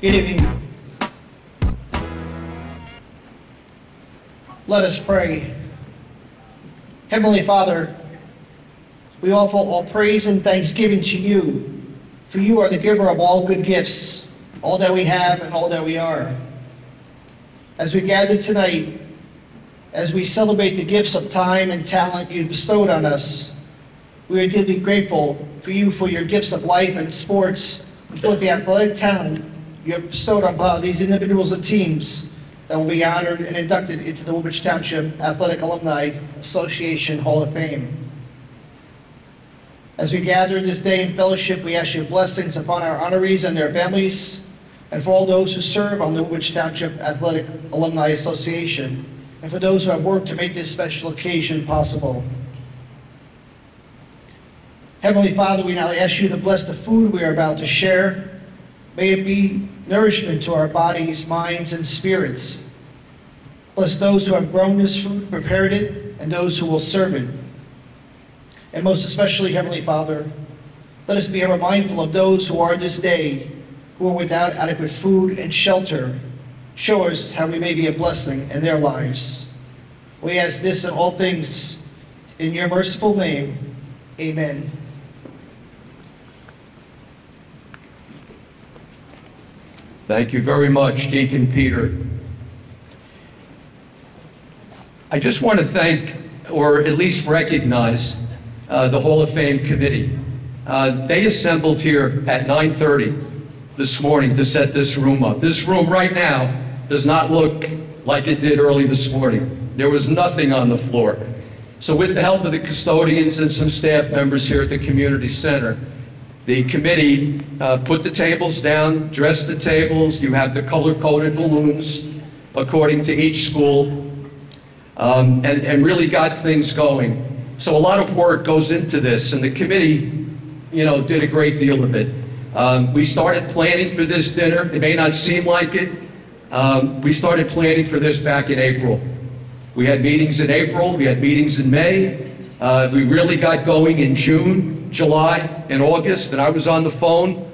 Good evening. Let us pray. Heavenly Father, we offer all praise and thanksgiving to you, for you are the giver of all good gifts, all that we have and all that we are. As we gather tonight, as we celebrate the gifts of time and talent you bestowed on us, we are deeply grateful for you for your gifts of life and sports, and for the athletic talent you have bestowed upon these individuals and teams that will be honored and inducted into the Woodbridge Township Athletic Alumni Association Hall of Fame. As we gather this day in fellowship, we ask your blessings upon our honorees and their families, and for all those who serve on the Woodbridge Township Athletic Alumni Association, and for those who have worked to make this special occasion possible. Heavenly Father, we now ask you to bless the food we are about to share. May it be nourishment to our bodies, minds, and spirits. Bless those who have grown this food, prepared it, and those who will serve it. And most especially, Heavenly Father, let us be ever mindful of those who are this day, who are without adequate food and shelter. Show us how we may be a blessing in their lives. We ask this and all things in your merciful name. Amen. Thank you very much, Deacon Peter. I just want to thank, or at least recognize, the Hall of Fame committee. They assembled here at 9:30 this morning to set this room up. This room right now does not look like it did early this morning. There was nothing on the floor. So with the help of the custodians and some staff members here at the community center, the committee put the tables down, dressed the tables. You have the color-coded balloons according to each school, and really got things going. So a lot of work goes into this, and the committee, did a great deal of it. We started planning for this dinner. It may not seem like it. We started planning for this back in April. We had meetings in April, we had meetings in May. We really got going in June, July, and August, and I was on the phone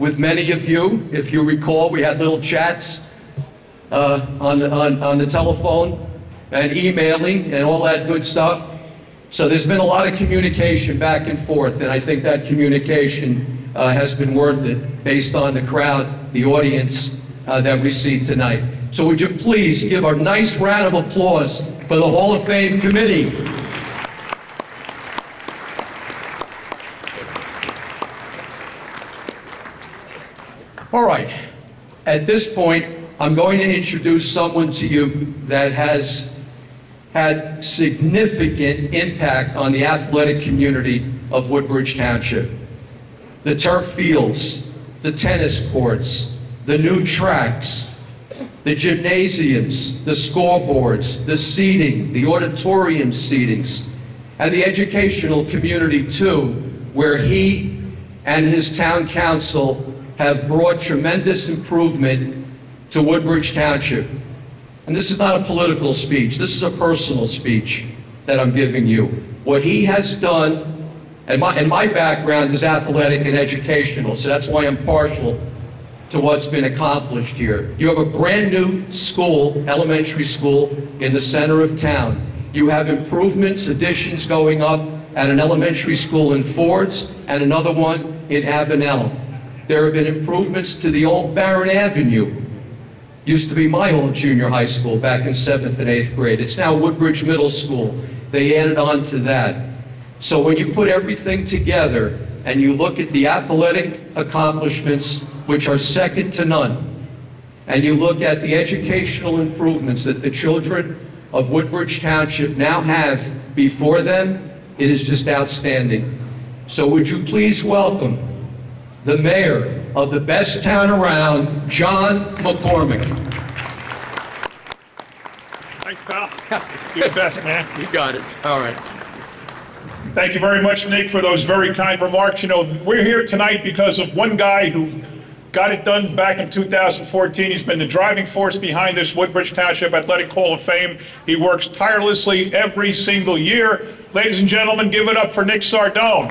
with many of you. If you recall, we had little chats on the telephone and emailing and all that good stuff. So there's been a lot of communication back and forth, and I think that communication has been worth it based on the crowd, the audience that we see tonight. So would you please give a nice round of applause for the Hall of Fame committee. All right, at this point, I'm going to introduce someone to you that has had significant impact on the athletic community of Woodbridge Township. The turf fields, the tennis courts, the new tracks, the gymnasiums, the scoreboards, the seating, the auditorium seatings, and the educational community too, where he and his town council have brought tremendous improvement to Woodbridge Township. And this is not a political speech, this is a personal speech that I'm giving you. What he has done, and my background is athletic and educational, so that's why I'm partial to what's been accomplished here. You have a brand new school, elementary school, in the center of town. You have improvements, additions going up at an elementary school in Fords and another one in Avenel. There have been improvements to the old Barron Avenue. Used to be my old junior high school back in 7th and 8th grade. It's now Woodbridge Middle School. They added on to that. So when you put everything together and you look at the athletic accomplishments, which are second to none, and you look at the educational improvements that the children of Woodbridge Township now have before them, it is just outstanding. So would you please welcome the mayor of the best town around, John McCormick. Thanks, pal. You're the best, man. You got it. All right. Thank you very much, Nick, for those very kind remarks. You know, we're here tonight because of one guy who got it done back in 2014. He's been the driving force behind this Woodbridge Township Athletic Hall of Fame. He works tirelessly every single year. Ladies and gentlemen, give it up for Nick Sardone.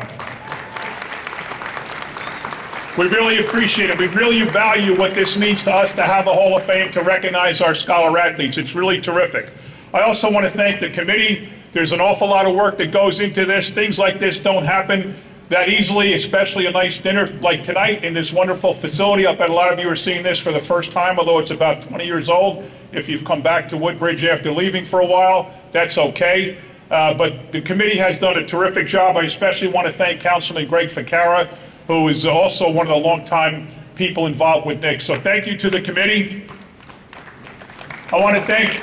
We really appreciate it. We really value what this means to us to have a Hall of Fame to recognize our scholar athletes. It's really terrific. I also want to thank the committee. There's an awful lot of work that goes into this. Things like this don't happen that easily, especially a nice dinner like tonight in this wonderful facility. I bet a lot of you are seeing this for the first time, although it's about 20 years old. If you've come back to Woodbridge after leaving for a while, that's okay. But the committee has done a terrific job. I especially want to thank Councilman Greg Ficara, who is also one of the longtime people involved with Nick. So thank you to the committee. I want to thank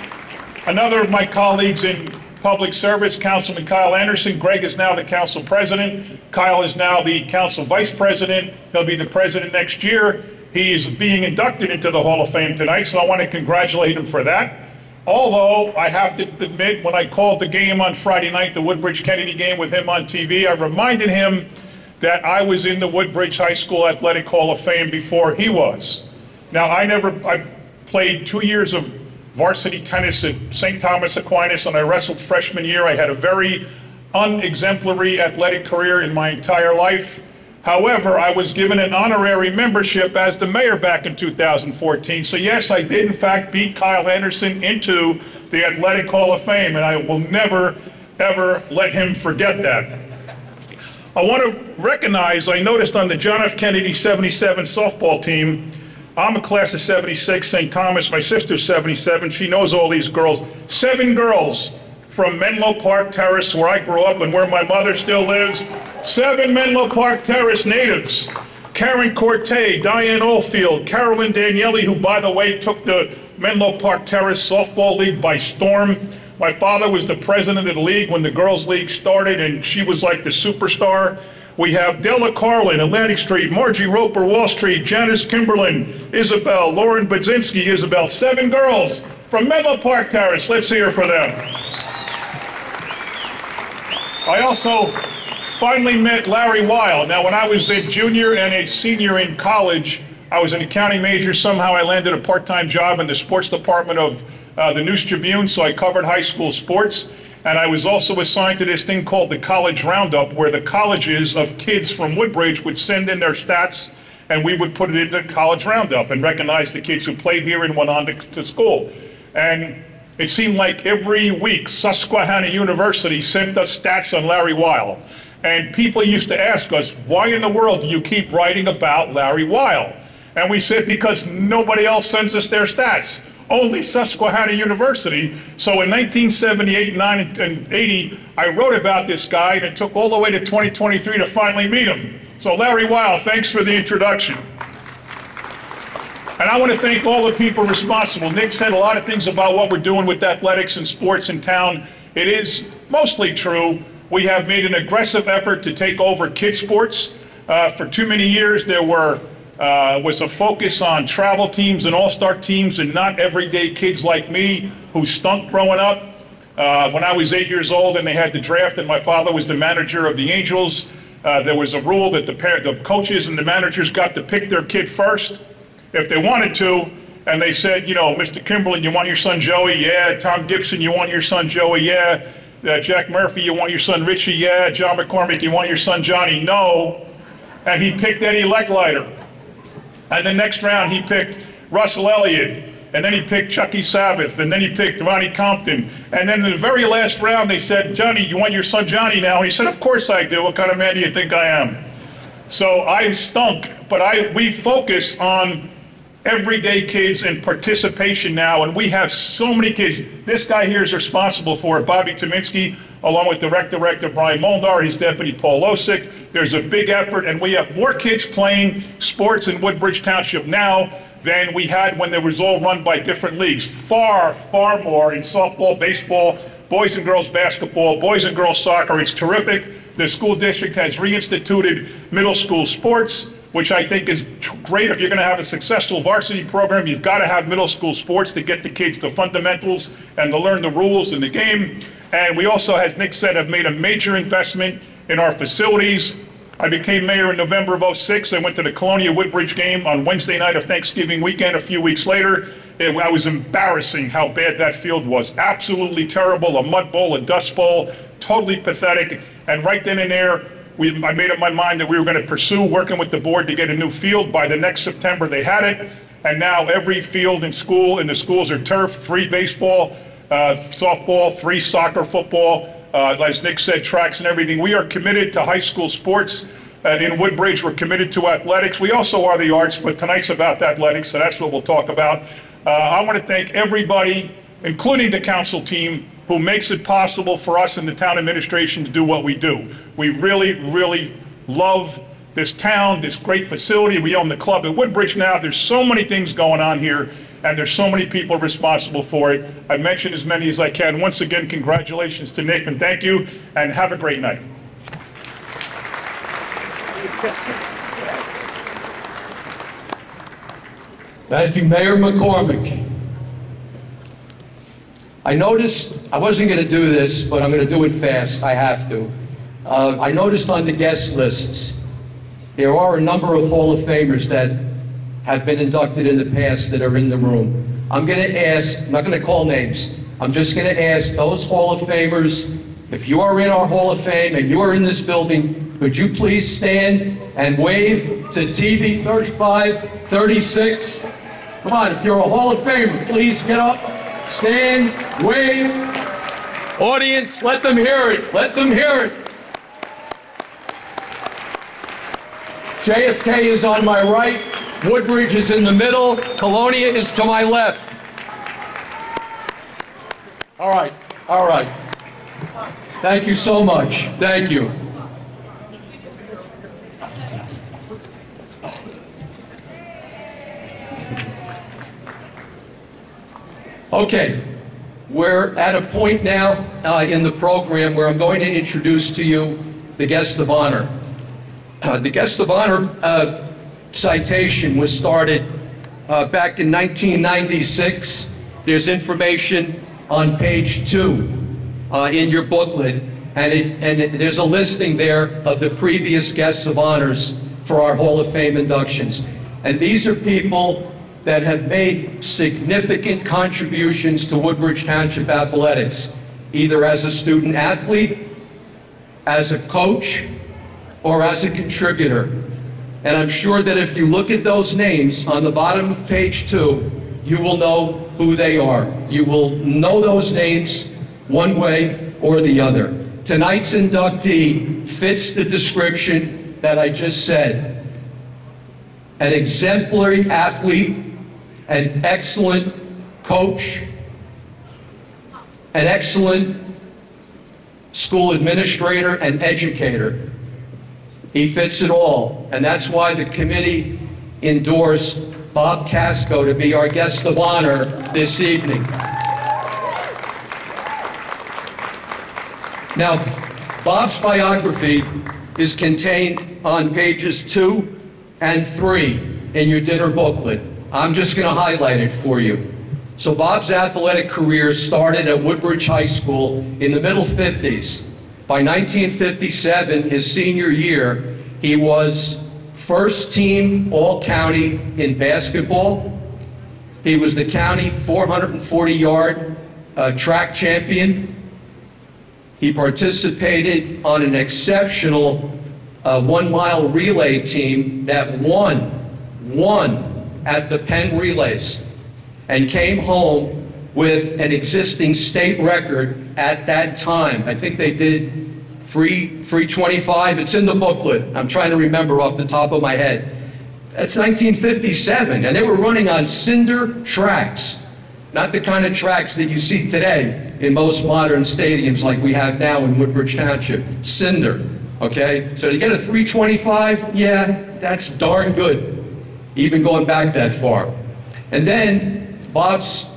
another of my colleagues in public service, Councilman Kyle Anderson. Greg is now the council president. Kyle is now the council vice president. He'll be the president next year. He is being inducted into the Hall of Fame tonight, so I want to congratulate him for that. Although I have to admit, when I called the game on Friday night, the Woodbridge Kennedy game with him on TV, I reminded him that I was in the Woodbridge High School Athletic Hall of Fame before he was. Now, I played 2 years of varsity tennis at St. Thomas Aquinas, and I wrestled freshman year. I had a very unexemplary athletic career in my entire life. However, I was given an honorary membership as the mayor back in 2014. So yes, I did in fact beat Kyle Anderson into the Athletic Hall of Fame, and I will never, ever let him forget that. I want to recognize, I noticed on the John F. Kennedy 77 softball team, I'm a class of 76, St. Thomas, my sister's 77, she knows all these girls. 7 girls from Menlo Park Terrace, where I grew up and where my mother still lives. 7 Menlo Park Terrace natives. Karen Corte, Diane Oldfield, Carolyn Danielli, who by the way took the Menlo Park Terrace Softball League by storm. My father was the president of the league when the girls' league started, and she was like the superstar. We have Della Carlin, Atlantic Street, Margie Roper, Wall Street, Janice Kimberlin, Isabel, Lauren Budzinski, Isabel. 7 girls from Menlo Park Terrace. Let's hear for them. I also finally met Larry Weil. Now, when I was a junior and a senior in college, I was an accounting major. Somehow I landed a part-time job in the sports department of the News Tribune, so I covered high school sports. And I was also assigned to this thing called the College Roundup, where the colleges of kids from Woodbridge would send in their stats, and we would put it in the College Roundup and recognize the kids who played here and went on to school. And it seemed like every week Susquehanna University sent us stats on Larry Weil. And people used to ask us, why in the world do you keep writing about Larry Weil? And we said, because nobody else sends us their stats. Only Susquehanna University. So in 1978, 9, and 80, I wrote about this guy, and it took all the way to 2023 to finally meet him. So Larry Weil, thanks for the introduction. And I want to thank all the people responsible. Nick said a lot of things about what we're doing with athletics and sports in town. It is mostly true. We have made an aggressive effort to take over kids sports. For too many years, there was a focus on travel teams and all-star teams and not everyday kids like me who stunk growing up. When I was 8 years old and they had the draft and my father was the manager of the Angels, there was a rule that the coaches and the managers got to pick their kid first if they wanted to. And they said, you know, Mr. Kimberlin, you want your son Joey? Yeah. Tom Gibson, you want your son Joey? Yeah. Jack Murphy, you want your son Richie? Yeah. John McCormick, you want your son Johnny? No. And he picked Eddie Leckliter. And the next round, he picked Russell Elliott, and then he picked Chucky Sabbath, and then he picked Ronnie Compton. And then in the very last round, they said, Johnny, you want your son Johnny now? And he said, of course I do. What kind of man do you think I am? So I stunk, but we focus on everyday kids and participation now, and we have so many kids. This guy here is responsible for it, Bobby Tominski, along with the rec director Brian Molnar, his deputy Paul Losick. There's a big effort, and we have more kids playing sports in Woodbridge Township now than we had when they was all run by different leagues. Far, far more in softball, baseball, boys and girls basketball, boys and girls soccer. It's terrific. The school district has reinstituted middle school sports, which I think is great. If you're going to have a successful varsity program, you've got to have middle school sports to get the kids the fundamentals and to learn the rules in the game. And we also, as Nick said, have made a major investment in our facilities. I became mayor in November of '06. I went to the Colonia Woodbridge game on Wednesday night of Thanksgiving weekend a few weeks later. I was embarrassing how bad that field was. Absolutely terrible, a mud bowl, a dust bowl, totally pathetic. And right then and there, I made up my mind that we were going to pursue working with the board to get a new field. By the next September, they had it. And now every field in the schools are turf, 3 baseball, softball, 3 soccer, football, as Nick said, tracks and everything. We are committed to high school sports. In Woodbridge, we're committed to athletics. We also are the arts, but tonight's about athletics, so that's what we'll talk about. I want to thank everybody, including the council team, who makes it possible for us in the town administration to do what we do. We really, really love this town, this great facility. We own the club at Woodbridge now. There's so many things going on here, and there's so many people responsible for it. I mentioned as many as I can. Once again, congratulations to Nick, and thank you, and have a great night. Thank you, Mayor McCormick. I noticed, I wasn't going to do this, but I'm going to do it fast. I have to. I noticed on the guest lists, there are a number of Hall of Famers that have been inducted in the past that are in the room. I'm going to ask, I'm not going to call names, I'm just going to ask those Hall of Famers, if you are in our Hall of Fame and you are in this building, would you please stand and wave to TV 35, 36? Come on, if you're a Hall of Famer, please get up, stand, wave. Audience, let them hear it, let them hear it. JFK is on my right, Woodbridge is in the middle, Colonia is to my left. All right, all right. Thank you so much, thank you. Okay, we're at a point now in the program where I'm going to introduce to you the guest of honor. The guest of honor citation was started back in 1996. There's information on page 2 in your booklet, and there's a listing there of the previous guests of honors for our Hall of Fame inductions. And these are people that have made significant contributions to Woodbridge Township athletics, either as a student athlete, as a coach, or as a contributor. And I'm sure that if you look at those names on the bottom of page 2, you will know who they are. You will know those names one way or the other. Tonight's inductee fits the description that I just said. An exemplary athlete, an excellent coach, an excellent school administrator and educator. He fits it all, and that's why the committee endorsed Bob Casco to be our guest of honor this evening. Now, Bob's biography is contained on pages 2 and 3 in your dinner booklet. I'm just going to highlight it for you. So Bob's athletic career started at Woodbridge High School in the middle 50s. By 1957, his senior year, he was first team All-County in basketball. He was the county 440-yard track champion. He participated on an exceptional 1-mile relay team that won at the Penn Relays and came home with an existing state record at that time. I think they did 325. It's in the booklet. I'm trying to remember off the top of my head. That's 1957, and they were running on cinder tracks, not the kind of tracks that you see today in most modern stadiums like we have now in Woodbridge Township. Cinder, okay? So to get a 325, yeah, that's darn good, even going back that far. And then Bob's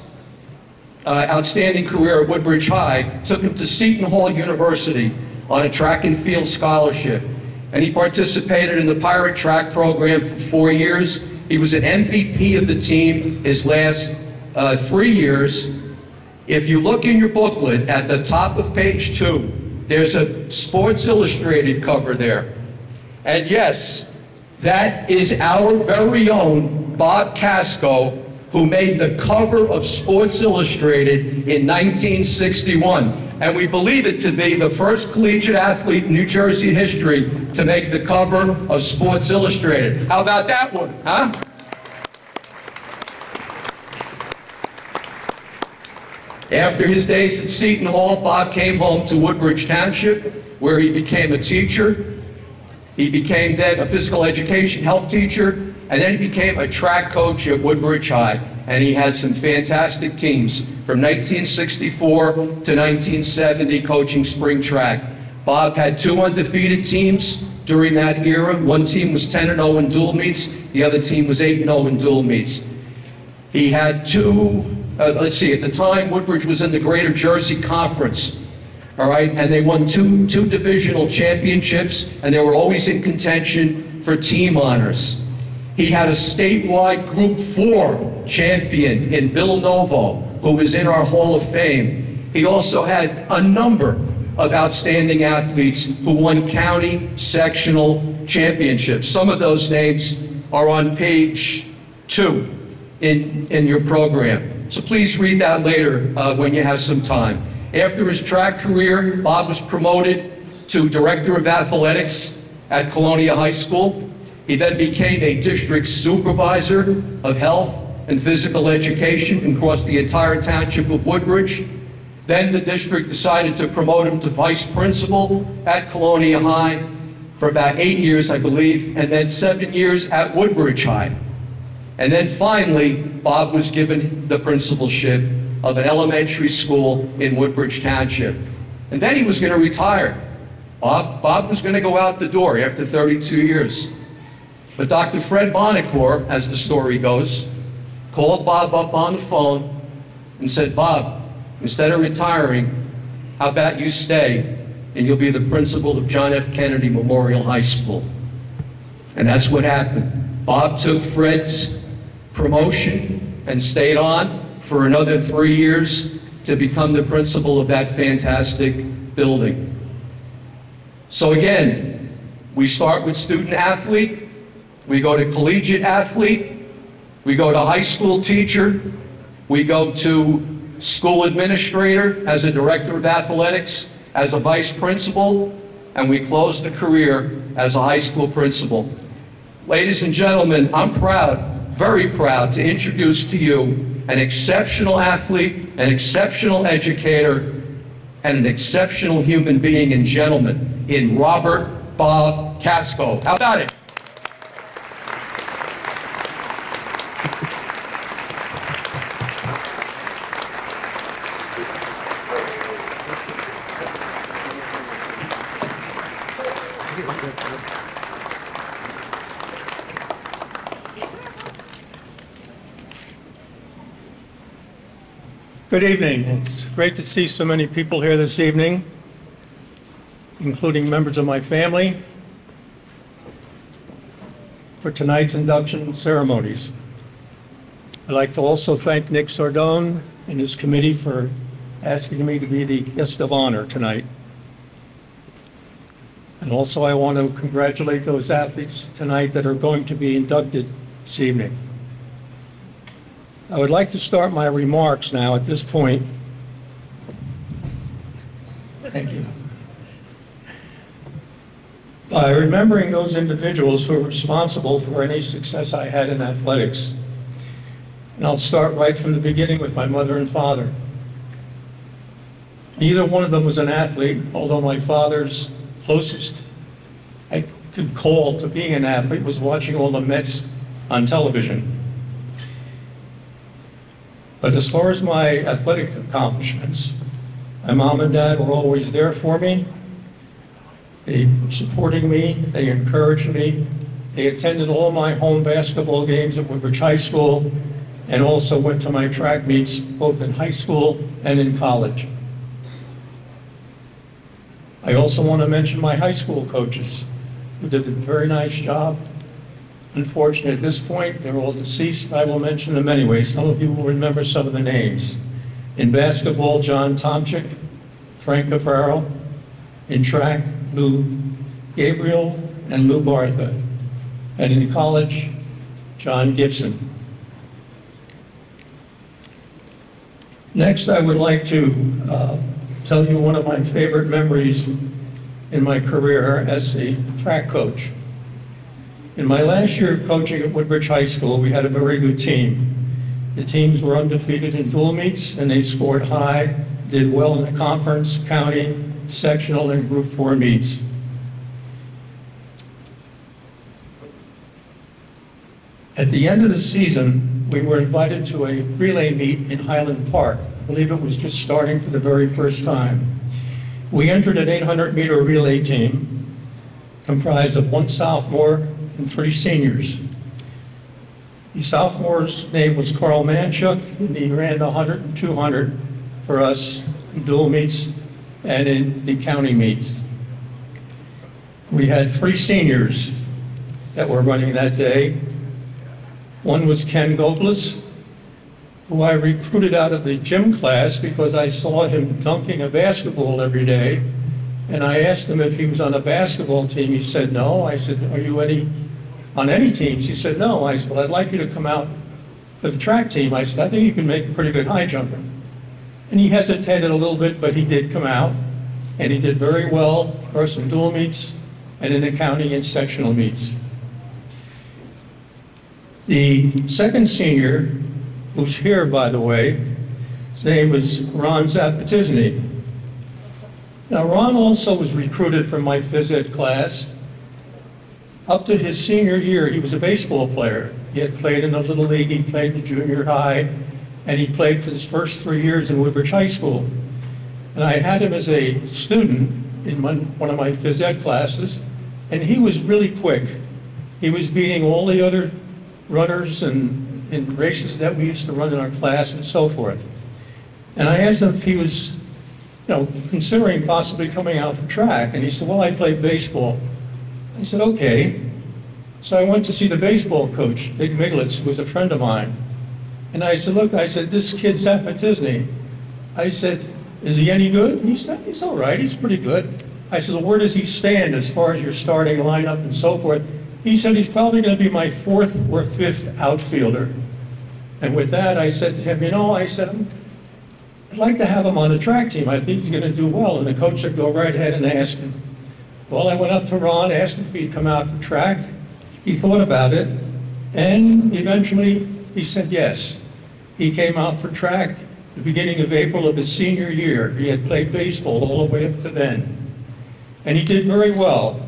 outstanding career at Woodbridge High took him to Seton Hall University on a track and field scholarship. And he participated in the Pirate Track program for 4 years. He was an MVP of the team his last 3 years. If you look in your booklet at the top of page 2, there's a Sports Illustrated cover there. And yes, that is our very own Bob Casco who made the cover of Sports Illustrated in 1961. And we believe it to be the first collegiate athlete in New Jersey history to make the cover of Sports Illustrated. How about that one, huh? After his days at Seton Hall, Bob came home to Woodbridge Township, where he became a teacher. He became then a physical education health teacher, and then he became a track coach at Woodbridge High. And he had some fantastic teams from 1964 to 1970 coaching spring track. Bob had 2 undefeated teams during that era. One team was 10-0 in dual meets. The other team was 8-0 in dual meets. He had let's see, at the time, Woodbridge was in the Greater Jersey Conference, all right? And they won two divisional championships, and they were always in contention for team honors. He had a statewide Group 4 champion in Bill Novo, who was in our Hall of Fame. He also had a number of outstanding athletes who won county sectional championships. Some of those names are on page 2 in your program. So please read that later when you have some time. After his track career, Bob was promoted to Director of Athletics at Colonia High School. He then became a district supervisor of health and physical education across the entire township of Woodbridge. Then the district decided to promote him to vice principal at Colonia High for about 8 years, I believe, and then 7 years at Woodbridge High. And then finally, Bob was given the principalship of an elementary school in Woodbridge Township. And then he was going to retire. Bob was going to go out the door after 32 years. But Dr. Fred Bonacore, as the story goes, called Bob up on the phone and said, "Bob, instead of retiring, how about you stay and you'll be the principal of John F. Kennedy Memorial High School?" And that's what happened. Bob took Fred's promotion and stayed on for another 3 years to become the principal of that fantastic building. So again, we start with student athlete, we go to collegiate athlete, we go to high school teacher, we go to school administrator as a director of athletics, as a vice principal, and we close the career as a high school principal. Ladies and gentlemen, I'm proud, very proud to introduce to you an exceptional athlete, an exceptional educator, and an exceptional human being and gentleman in Robert Bob Casco. How about it? Good evening. It's great to see so many people here this evening, including members of my family, for tonight's induction ceremonies. I'd like to also thank Nick Sardone and his committee for asking me to be the guest of honor tonight. And also I want to congratulate those athletes tonight that are going to be inducted this evening. I would like to start my remarks now at this point. Thank you. By remembering those individuals who are responsible for any success I had in athletics. And I'll start right from the beginning with my mother and father. Neither one of them was an athlete, although my father's closest I could call to being an athlete was watching all the Mets on television. But as far as my athletic accomplishments, my mom and dad were always there for me. They were supporting me, they encouraged me. They attended all my home basketball games at Woodbridge High School and also went to my track meets both in high school and in college. I also want to mention my high school coaches who did a very nice job. Unfortunately, at this point, they're all deceased, but I will mention them anyway. Some of you will remember some of the names. In basketball, John Tomczyk, Frank Capraro. In track, Lou Gabriel and Lou Bartha. And in college, John Gibson. Next, I would like to tell you one of my favorite memories in my career as a track coach. In my last year of coaching at Woodbridge High School, we had a very good team. The teams were undefeated in dual meets, and they scored high, did well in the conference, county, sectional, and Group 4 meets. At the end of the season, we were invited to a relay meet in Highland Park. I believe it was just starting for the very first time. We entered an 800-meter relay team comprised of 1 sophomore and 3 seniors. The sophomore's name was Carl Manchuk, and he ran the 100 and 200 for us in dual meets and in the county meets. We had 3 seniors that were running that day. One was Ken Goblis, who I recruited out of the gym class because I saw him dunking a basketball every day. And I asked him if he was on a basketball team. He said no. I said, are you on any teams? He said no. I said, well, I'd like you to come out for the track team. I said, I think you can make a pretty good high jumper. And he hesitated a little bit, but he did come out. And he did very well, first in dual meets and in the county and sectional meets. The second senior, who's here, by the way, his name was Ron Zapatizny. Now, Ron also was recruited from my phys ed class. Up to his senior year, he was a baseball player. He had played in the Little League, he played in junior high, and he played for his first 3 years in Woodbridge High School. And I had him as a student in one of my phys ed classes, and he was really quick. He was beating all the other runners and in races that we used to run in our class and so forth. And I asked him if he was, considering possibly coming out for track. And he said, well, I play baseball. I said, okay. So I went to see the baseball coach, Big Miglitz, who was a friend of mine. And I said, look, this kid Zapatizny. I said, is he any good? He said, he's all right, he's pretty good. I said, well, where does he stand as far as your starting lineup and so forth? He said, he's probably going to be my 4th or 5th outfielder. And with that, I said to him, I'd like to have him on the track team. I think he's going to do well. And the coach said, go right ahead and ask him. Well, I went up to Ron, asked him if he'd come out for track. He thought about it, and eventually he said yes. He came out for track the beginning of April of his senior year. He had played baseball all the way up to then. And he did very well.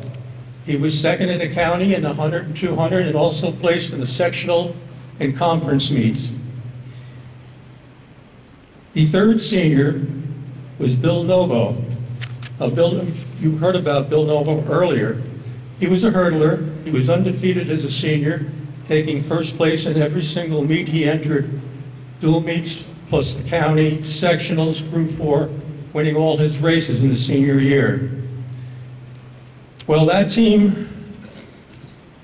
He was second in the county in the 100 and 200 and also placed in the sectional and conference meets. The third senior was Bill Novo. You heard about Bill Novo earlier. He was a hurdler. He was undefeated as a senior, taking first place in every single meet he entered, dual meets plus the county, sectionals, Group 4, winning all his races in the senior year. Well, that team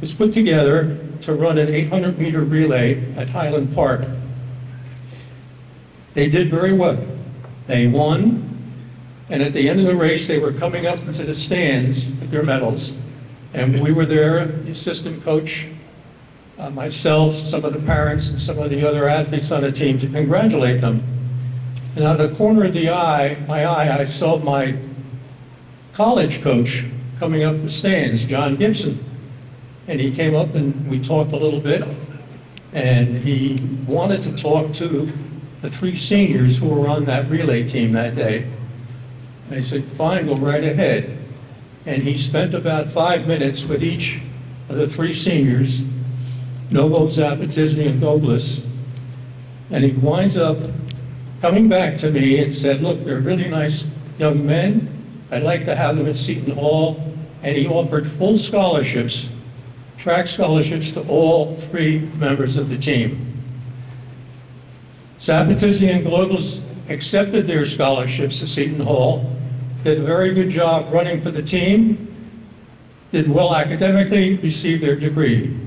was put together to run an 800-meter relay at Highland Park. They did very well. They won, and at the end of the race, they were coming up into the stands with their medals. And we were there, the assistant coach, myself, some of the parents, and some of the other athletes on the team to congratulate them. And out of the corner of my eye, I saw my college coach coming up the stands, John Gibson. And he came up and we talked a little bit, and he wanted to talk to the 3 seniors who were on that relay team that day. I said, fine, go right ahead. And he spent about 5 minutes with each of the 3 seniors, Novo, Zapatizny, and Goblis. And he winds up coming back to me and said, look, they're really nice young men. I'd like to have them at Seton Hall. And he offered full scholarships, track scholarships, to all 3 members of the team. Zapatizny and Goblis accepted their scholarships to Seton Hall, did a very good job running for the team, did well academically, received their degree.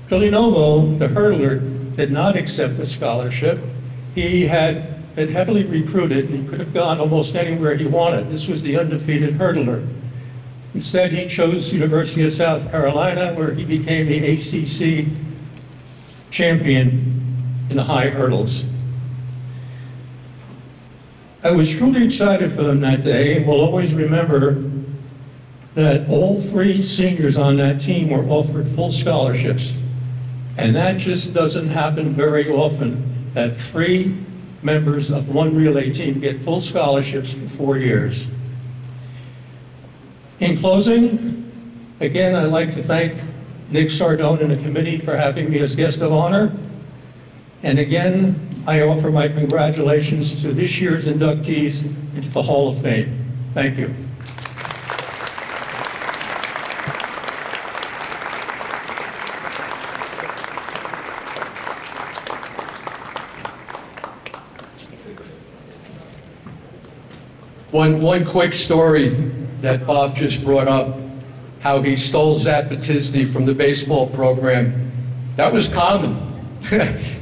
Billy Novo, the hurdler, did not accept the scholarship. He had been heavily recruited and he could have gone almost anywhere he wanted. This was the undefeated hurdler. Instead, he chose University of South Carolina, where he became the ACC champion in the high hurdles. I was truly excited for them that day, and will always remember that all 3 seniors on that team were offered full scholarships. And that just doesn't happen very often, that 3 members of one relay team get full scholarships for 4 years. In closing, again, I'd like to thank Nick Sardone and the committee for having me as guest of honor. And again, I offer my congratulations to this year's inductees into the Hall of Fame. Thank you. One quick story that Bob just brought up, how he stole Zapatisny from the baseball program. That was common.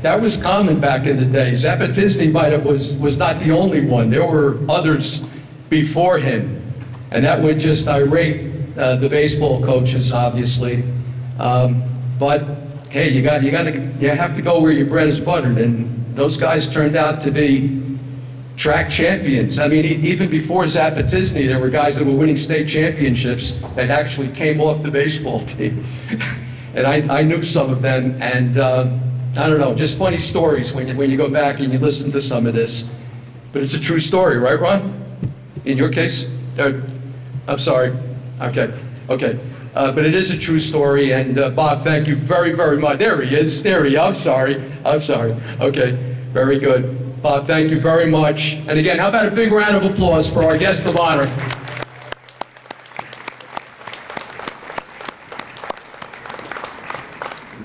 That was common back in the day. Zapatisny was not the only one. There were others before him. And that would just irate the baseball coaches, obviously. But hey, you have to go where your bread is buttered. And those guys turned out to be track champions. I mean, even before Zapatisny, there were guys that were winning state championships that actually came off the baseball team. And I knew some of them, and I don't know, just funny stories when you go back and you listen to some of this. But it's a true story, right, Ron? In your case? I'm sorry. Okay. But it is a true story, and Bob, thank you very, very much. There he is. I'm sorry. Okay, very good. Bob, thank you very much. And again, how about a big round of applause for our guest of honor?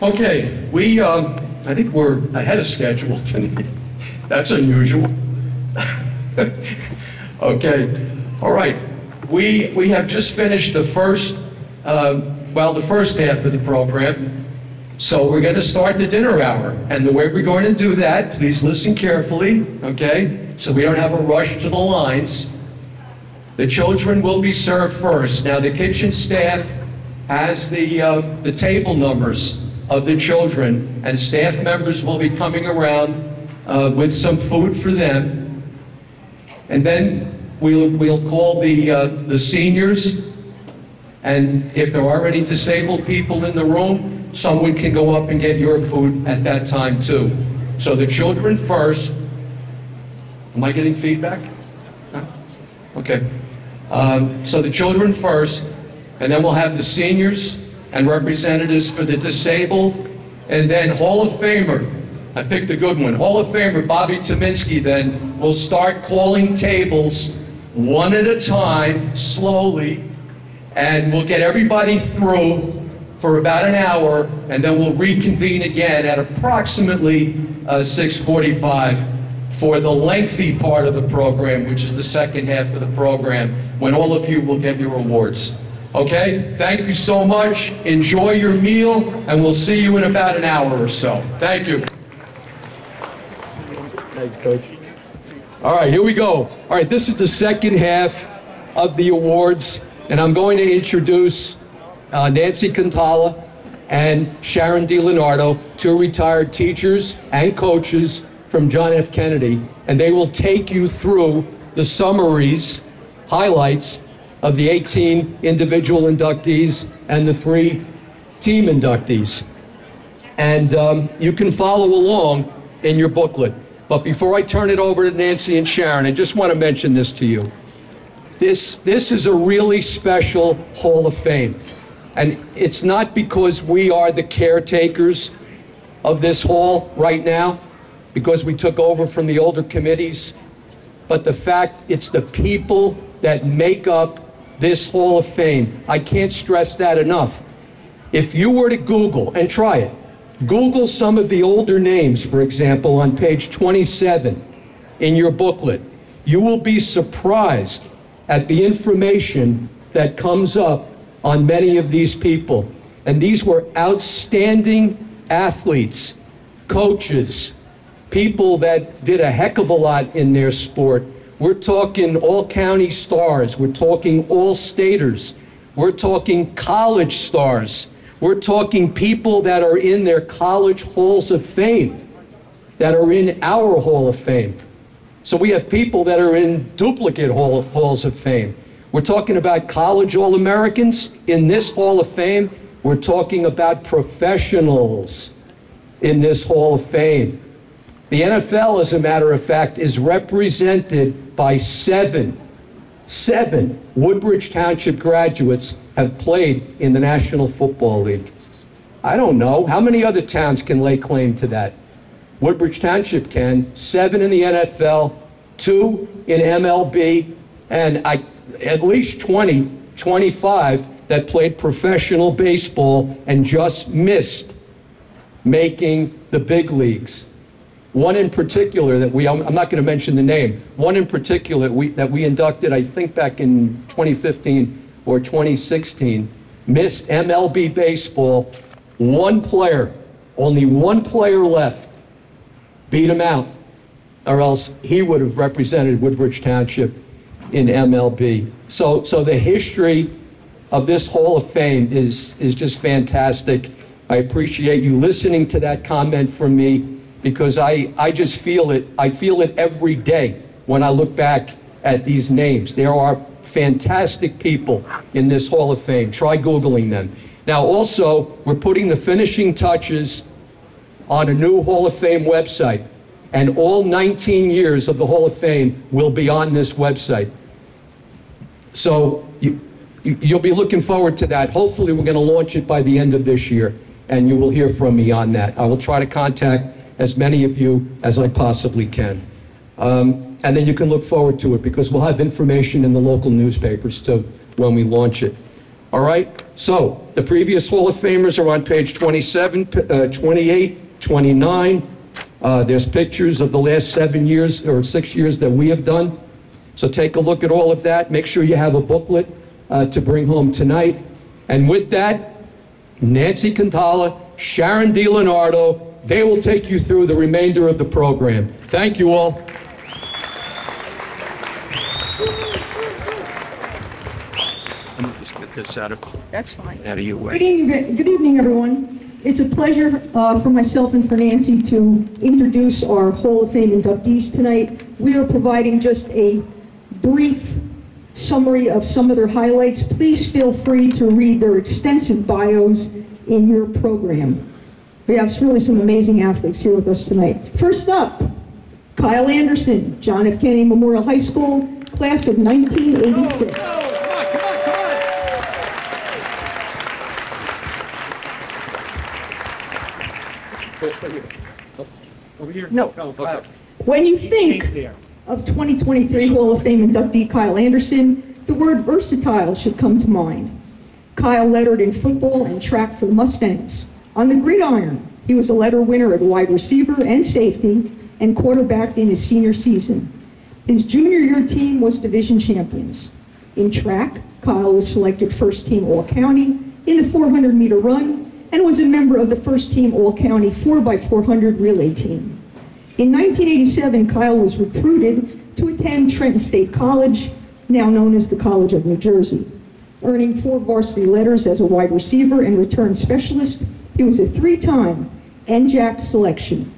Okay, I think we're ahead of schedule tonight. That's unusual. Okay, all right. We have just finished the first half of the program. So we're going to start the dinner hour. And the way we're going to do that, please listen carefully, okay? So we don't have a rush to the lines. The children will be served first. Now the kitchen staff has the table numbers of the children, and staff members will be coming around with some food for them. And then we'll call the seniors, and if there are any disabled people in the room, someone can go up and get your food at that time too. So the children first. Am I getting feedback? No? Okay. So the children first, and then we'll have the seniors and representatives for the disabled, and then Hall of Famer. I picked a good one. Hall of Famer Bobby Tominski then will start calling tables one at a time, slowly, and we'll get everybody through for about an hour, and then we'll reconvene again at approximately 6:45 for the lengthy part of the program, which is the second half of the program, when all of you will get your awards. Okay? Thank you so much. Enjoy your meal, and we'll see you in about an hour or so. Thank you. Thanks, Coach. All right, here we go. All right, this is the second half of the awards, and I'm going to introduce Nancy Cantala and Sharon DiLeonardo, 2 retired teachers and coaches from John F. Kennedy, and they will take you through the summaries, highlights of the 18 individual inductees and the 3 team inductees. And you can follow along in your booklet. But before I turn it over to Nancy and Sharon, I just want to mention this to you. This is a really special Hall of Fame. And it's not because we are the caretakers of this hall right now, because we took over from the older committees, but the fact it's the people that make up this Hall of Fame. I can't stress that enough. If you were to Google, and try it, Google some of the older names, for example, on page 27 in your booklet, you will be surprised at the information that comes up on many of these people. And these were outstanding athletes, coaches, people that did a heck of a lot in their sport. We're talking all-county stars. We're talking all-staters. We're talking college stars. We're talking people that are in their college halls of fame, that are in our Hall of Fame. So we have people that are in duplicate halls of fame. We're talking about college All-Americans in this Hall of Fame. We're talking about professionals in this Hall of Fame. The NFL, as a matter of fact, is represented by seven Woodbridge Township graduates have played in the National Football League. I don't know. How many other towns can lay claim to that? Woodbridge Township can. 7 in the NFL, 2 in MLB, and at least 25 that played professional baseball and just missed making the big leagues. One in particular that I'm not going to mention the name, one in particular that we inducted, I think back in 2015 or 2016, missed MLB baseball. One player, only one player left, beat him out, or else he would have represented Woodbridge Township in MLB. So the history of this Hall of Fame is just fantastic. I appreciate you listening to that comment from me, because I just feel it. I feel it every day when I look back at these names. There are fantastic people in this Hall of Fame. Try Googling them. Now, also, we're putting the finishing touches on a new Hall of Fame website, and all 19 years of the Hall of Fame will be on this website. So you'll be looking forward to that. Hopefully, we're going to launch it by the end of this year, and you will hear from me on that. I will try to contact as many of you as I possibly can. And then you can look forward to it, because we'll have information in the local newspapers too when we launch it. All right? So the previous Hall of Famers are on page 27, 28, 29. There's pictures of the last 7 years or 6 years that we have done. So take a look at all of that. Make sure you have a booklet to bring home tonight. And with that, Nancy Cantala, Sharon DiLeonardo, they will take you through the remainder of the program. Thank you all. Let me just get this out of your way. Good evening, everyone. It's a pleasure for myself and for Nancy to introduce our Hall of Fame inductees tonight. We are providing just a brief summary of some of their highlights. Please feel free to read their extensive bios in your program. We have really some amazing athletes here with us tonight. First up, Kyle Anderson, John F. Kennedy Memorial High School, class of 1986. Over here? No. Okay. When you think of 2023 Hall of Fame inductee Kyle Anderson, the word versatile should come to mind. Kyle lettered in football and track for the Mustangs. On the gridiron, he was a letter winner at wide receiver and safety, and quarterbacked in his senior season. His junior year team was division champions. In track, Kyle was selected first team All-County in the 400-meter run and was a member of the first team All-County 4x400 relay team. In 1987, Kyle was recruited to attend Trenton State College, now known as the College of New Jersey. Earning 4 varsity letters as a wide receiver and return specialist, he was a 3-time NJAC selection.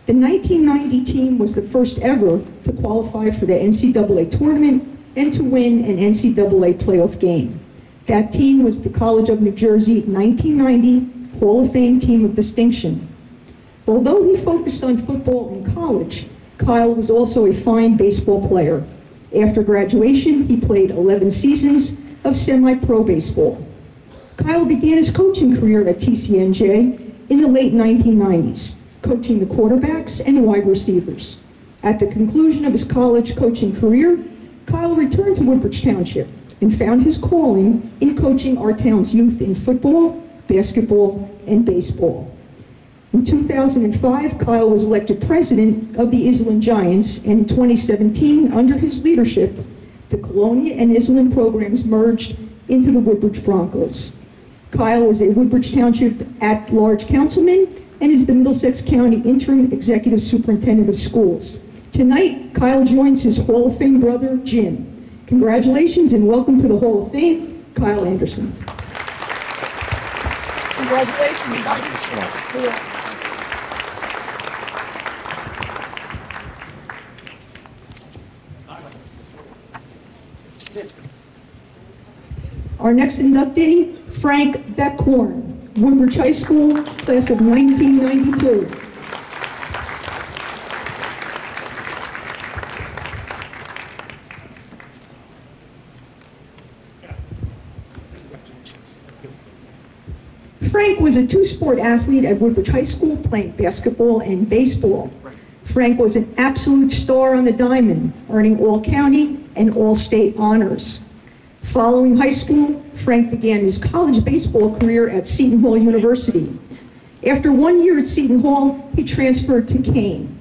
The 1990 team was the first ever to qualify for the NCAA tournament and to win an NCAA playoff game. That team was the College of New Jersey 1990 Hall of Fame Team of Distinction. Although he focused on football in college, Kyle was also a fine baseball player. After graduation, he played 11 seasons of semi-pro baseball. Kyle began his coaching career at TCNJ in the late 1990s, coaching the quarterbacks and wide receivers. At the conclusion of his college coaching career, Kyle returned to Woodbridge Township and found his calling in coaching our town's youth in football, basketball, and baseball. In 2005, Kyle was elected president of the Island Giants, and in 2017, under his leadership, the Colonia and Island programs merged into the Woodbridge Broncos. Kyle is a Woodbridge Township at-large councilman and is the Middlesex County Interim Executive Superintendent of Schools. Tonight, Kyle joins his Hall of Fame brother, Jim. Congratulations and welcome to the Hall of Fame, Kyle Anderson. Congratulations. Our next inductee, Frank Beckhorn, Woodbridge High School, class of 1992. Frank was a two-sport athlete at Woodbridge High School, playing basketball and baseball. Frank was an absolute star on the diamond, earning all-county and all-state honors. Following high school, Frank began his college baseball career at Seton Hall University. After 1 year at Seton Hall, he transferred to Kane.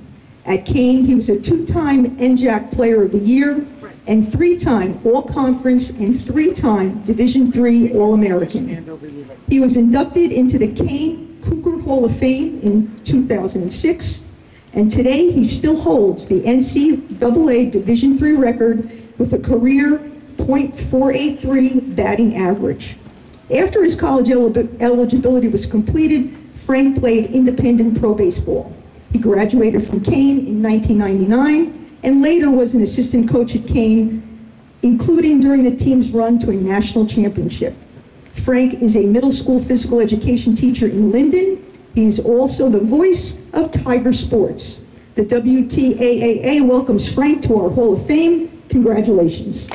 At Kane, he was a two-time NJAC Player of the Year and three-time All-Conference and three-time Division III All-American. He was inducted into the Kane Cougar Hall of Fame in 2006, and today he still holds the NCAA Division III record with a career .483 batting average. After his college eligibility was completed, Frank played independent pro baseball. He graduated from Kane in 1999 and later was an assistant coach at Kane, including during the team's run to a national championship. Frank is a middle school physical education teacher in Linden. He is also the voice of Tiger Sports. The WTAAA welcomes Frank to our Hall of Fame. Congratulations.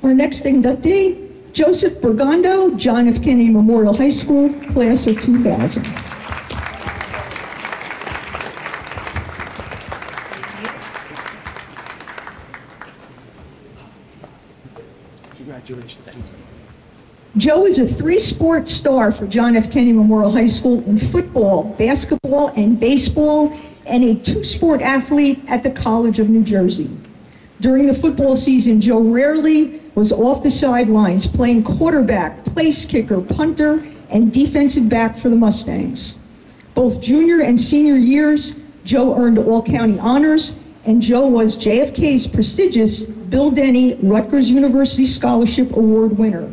Our next inductee, Joseph Bergondo, John F. Kennedy Memorial High School, class of 2000. Congratulations. Joe is a three-sport star for John F. Kennedy Memorial High School in football, basketball, and baseball, and a two-sport athlete at the College of New Jersey. During the football season, Joe rarely was off the sidelines, playing quarterback, place kicker, punter, and defensive back for the Mustangs. Both junior and senior years, Joe earned all-county honors, and Joe was JFK's prestigious Bill Denny Rutgers University Scholarship Award winner.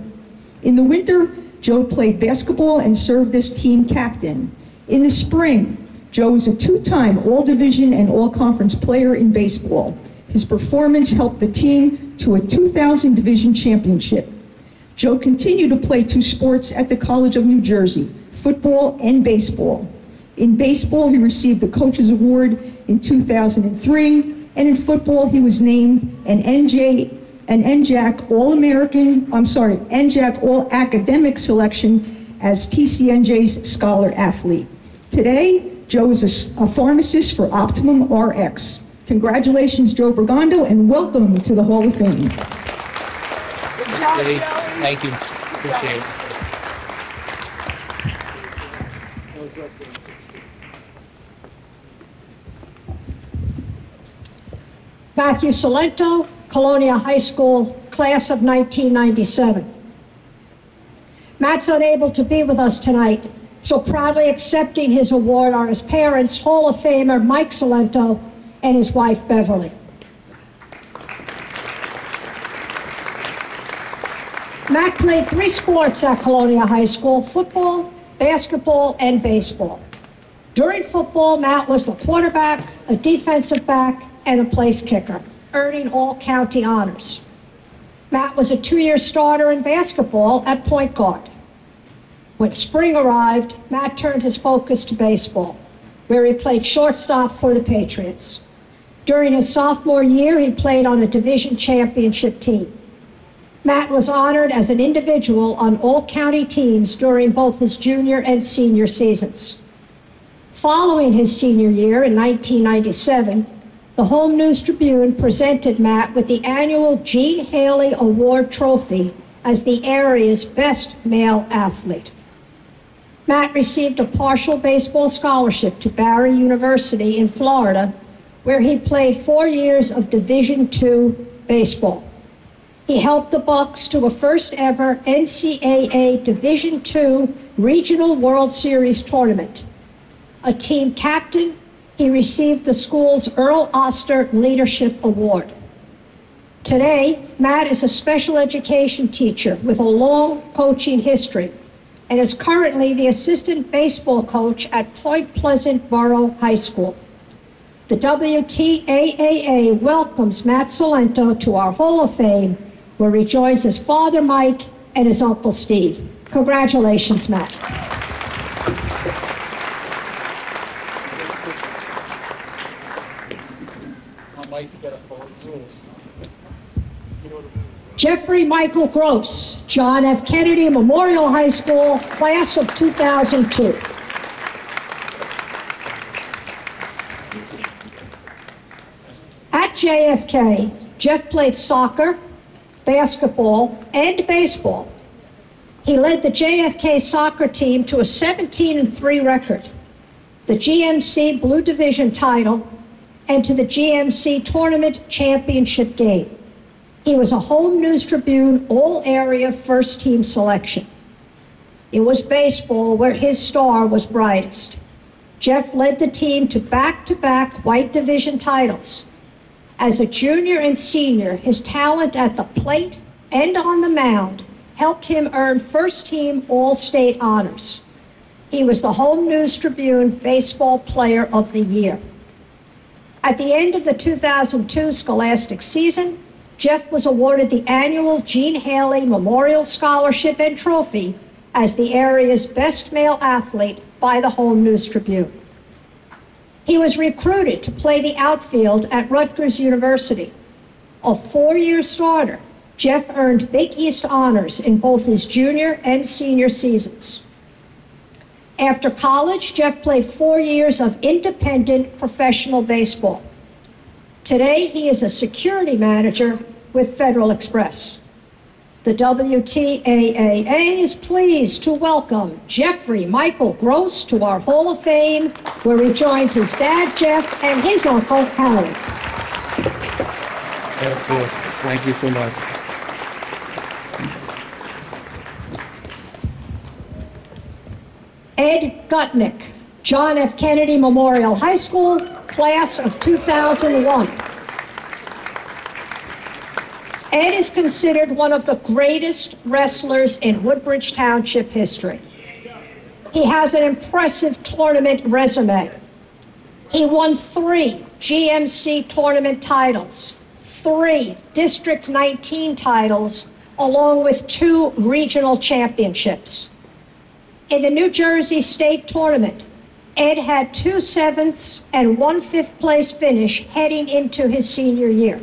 In the winter, Joe played basketball and served as team captain. In the spring, Joe was a two-time All-Division and All-Conference player in baseball. His performance helped the team to a 2000 division championship. Joe continued to play two sports at the College of New Jersey, football and baseball. In baseball, he received the Coaches Award in 2003, and in football, he was named an NJAC All-Academic selection as TCNJ's Scholar Athlete. Today, Joe is a pharmacist for Optimum RX. Congratulations, Joe Bergondo, and welcome to the Hall of Fame. Good job, Joe. Thank you. Appreciate it. Matthew Salento, Colonia High School, class of 1997. Matt's unable to be with us tonight, so proudly accepting his award are his parents, Hall of Famer Mike Salento, and his wife, Beverly. Matt played three sports at Colonia High School: football, basketball, and baseball. During football, Matt was the quarterback, a defensive back, and a place kicker, earning all county honors. Matt was a two-year starter in basketball at point guard. When spring arrived, Matt turned his focus to baseball, where he played shortstop for the Patriots. During his sophomore year, he played on a division championship team. Matt was honored as an individual on all county teams during both his junior and senior seasons. Following his senior year in 1997, the Home News Tribune presented Matt with the annual Gene Haley Award Trophy as the area's best male athlete. Matt received a partial baseball scholarship to Barry University in Florida, where he played 4 years of Division II baseball. He helped the Bucks to a first ever NCAA Division II Regional World Series tournament. A team captain, he received the school's Earl Oster Leadership Award. Today, Matt is a special education teacher with a long coaching history and is currently the assistant baseball coach at Point Pleasant Borough High School. The WTAAA welcomes Matt Salento to our Hall of Fame, where he joins his father, Mike, and his uncle, Steve. Congratulations, Matt. Jeffrey Michael Gross, John F. Kennedy Memorial High School, class of 2002. At JFK, Jeff played soccer, basketball, and baseball. He led the JFK soccer team to a 17-3 record, the GMC Blue Division title, and to the GMC Tournament Championship game. He was a Home News Tribune all-area first-team selection. It was baseball where his star was brightest. Jeff led the team to back-to-back White Division titles. As a junior and senior, his talent at the plate and on the mound helped him earn first-team All-State honors. He was the Home News Tribune Baseball Player of the Year. At the end of the 2002 scholastic season, Jeff was awarded the annual Gene Haley Memorial Scholarship and Trophy as the area's best male athlete by the Home News Tribune. He was recruited to play the outfield at Rutgers University. A four-year starter, Jeff earned Big East honors in both his junior and senior seasons. After college, Jeff played 4 years of independent professional baseball. Today, he is a security manager with Federal Express. The WTAAA is pleased to welcome Jeffrey Michael Gross to our Hall of Fame, where he joins his dad, Jeff, and his uncle, Howard. Thank you. Thank you so much. Ed Gutnick, John F. Kennedy Memorial High School, class of 2001. Ed is considered one of the greatest wrestlers in Woodbridge Township history. He has an impressive tournament resume. He won 3 GMC tournament titles, 3 District 19 titles, along with 2 regional championships. In the New Jersey State Tournament, Ed had 2 7th and 1 5th place finish heading into his senior year.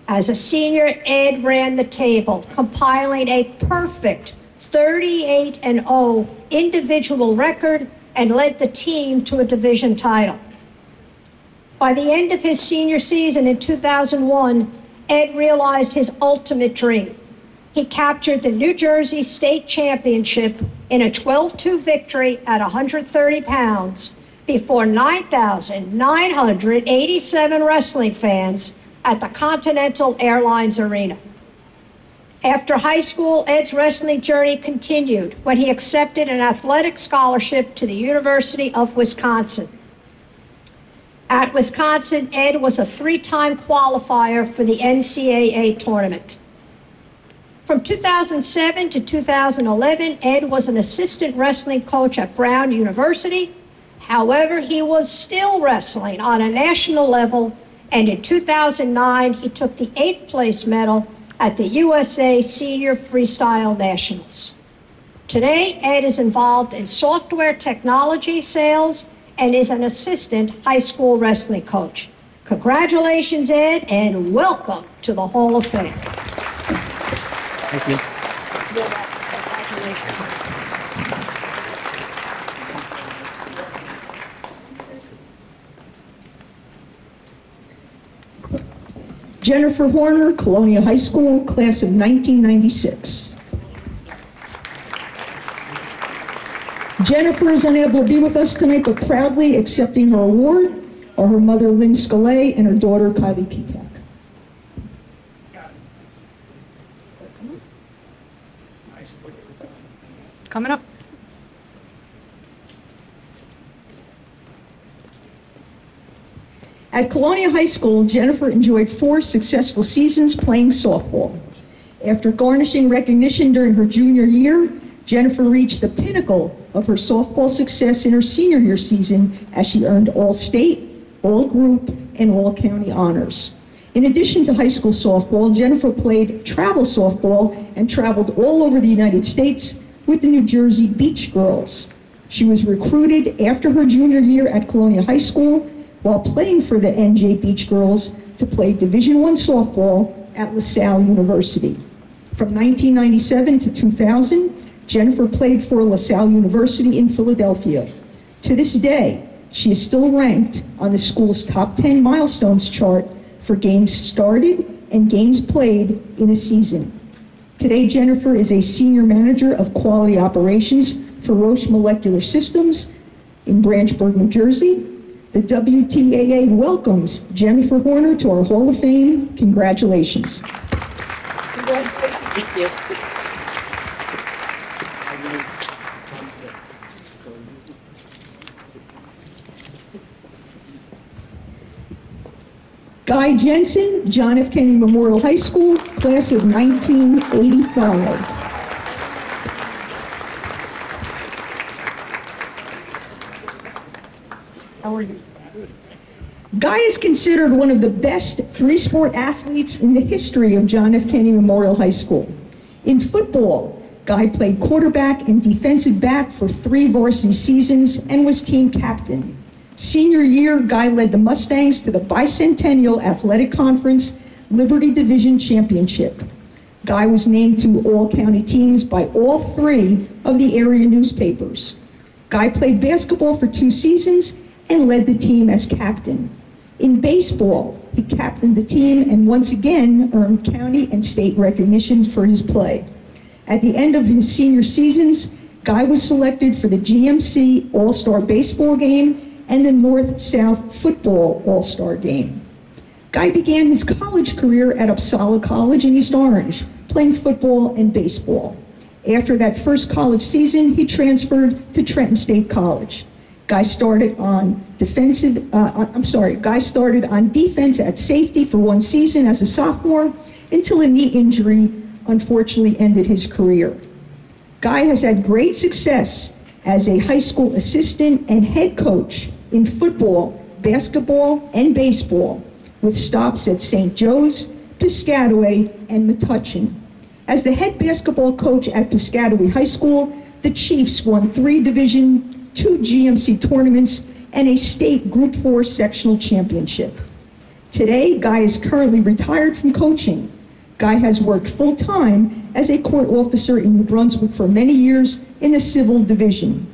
As a senior, Ed ran the table, compiling a perfect 38-0 individual record and led the team to a division title. By the end of his senior season in 2001, Ed realized his ultimate dream. He captured the New Jersey State Championship in a 12-2 victory at 130 pounds before 9,987 wrestling fans at the Continental Airlines Arena. After high school, Ed's wrestling journey continued when he accepted an athletic scholarship to the University of Wisconsin. At Wisconsin, Ed was a 3-time qualifier for the NCAA tournament. From 2007 to 2011, Ed was an assistant wrestling coach at Brown University. However, he was still wrestling on a national level, and in 2009, he took the 8th place medal at the USA Senior Freestyle Nationals. Today, Ed is involved in software technology sales and is an assistant high school wrestling coach. Congratulations, Ed, and welcome to the Hall of Fame. Thank you. Congratulations. Jennifer Horner, Colonia High School, class of 1996. Jennifer is unable to be with us tonight, but proudly accepting her award are her mother, Lynn Scalay, and her daughter, Kylie Petak. Coming up. At Colonia High School, Jennifer enjoyed 4 successful seasons playing softball. After garnishing recognition during her junior year, Jennifer reached the pinnacle of her softball success in her senior year season as she earned all-state, all-group, and all-county honors. In addition to high school softball, Jennifer played travel softball and traveled all over the United States with the New Jersey Beach Girls. She was recruited after her junior year at Colonia High School while playing for the NJ Beach Girls to play Division I softball at LaSalle University. From 1997 to 2000, Jennifer played for LaSalle University in Philadelphia. To this day, she is still ranked on the school's top 10 milestones chart for games started and games played in a season. Today, Jennifer is a senior manager of quality operations for Roche Molecular Systems in Branchburg, New Jersey. The WTAA welcomes Jennifer Horner to our Hall of Fame. Congratulations. Thank you. Guy Jensen, John F. Kennedy Memorial High School, class of 1985. How are you? Guy is considered one of the best 3-sport athletes in the history of John F. Kennedy Memorial High School. In football, Guy played quarterback and defensive back for 3 varsity seasons and was team captain. Senior year, Guy led the Mustangs to the Bicentennial Athletic Conference Liberty Division Championship. Guy was named to all-county teams by all 3 of the area newspapers. Guy played basketball for 2 seasons and led the team as captain. In baseball, he captained the team and once again earned county and state recognition for his play. At the end of his senior seasons, Guy was selected for the GMC All-Star Baseball Game and the North-South Football All-Star Game. Guy began his college career at Uppsala College in East Orange, playing football and baseball. After that first college season, he transferred to Trenton State College. Guy started on defense at safety for 1 season as a sophomore until a knee injury unfortunately ended his career. Guy has had great success as a high school assistant and head coach in football, basketball, and baseball, with stops at St. Joe's, Piscataway, and Metuchen. As the head basketball coach at Piscataway High School, the Chiefs won 3 Division II GMC tournaments and a state Group 4 sectional championship. Today, Guy is currently retired from coaching. Guy has worked full-time as a court officer in New Brunswick for many years in the civil division.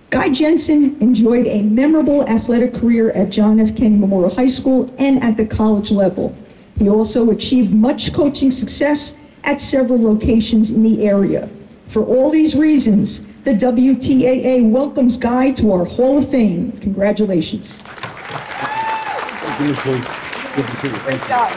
Guy Jensen enjoyed a memorable athletic career at John F. Kennedy Memorial High School and at the college level. He also achieved much coaching success at several locations in the area. For all these reasons, the WTAA welcomes Guy to our Hall of Fame. Congratulations. Great job.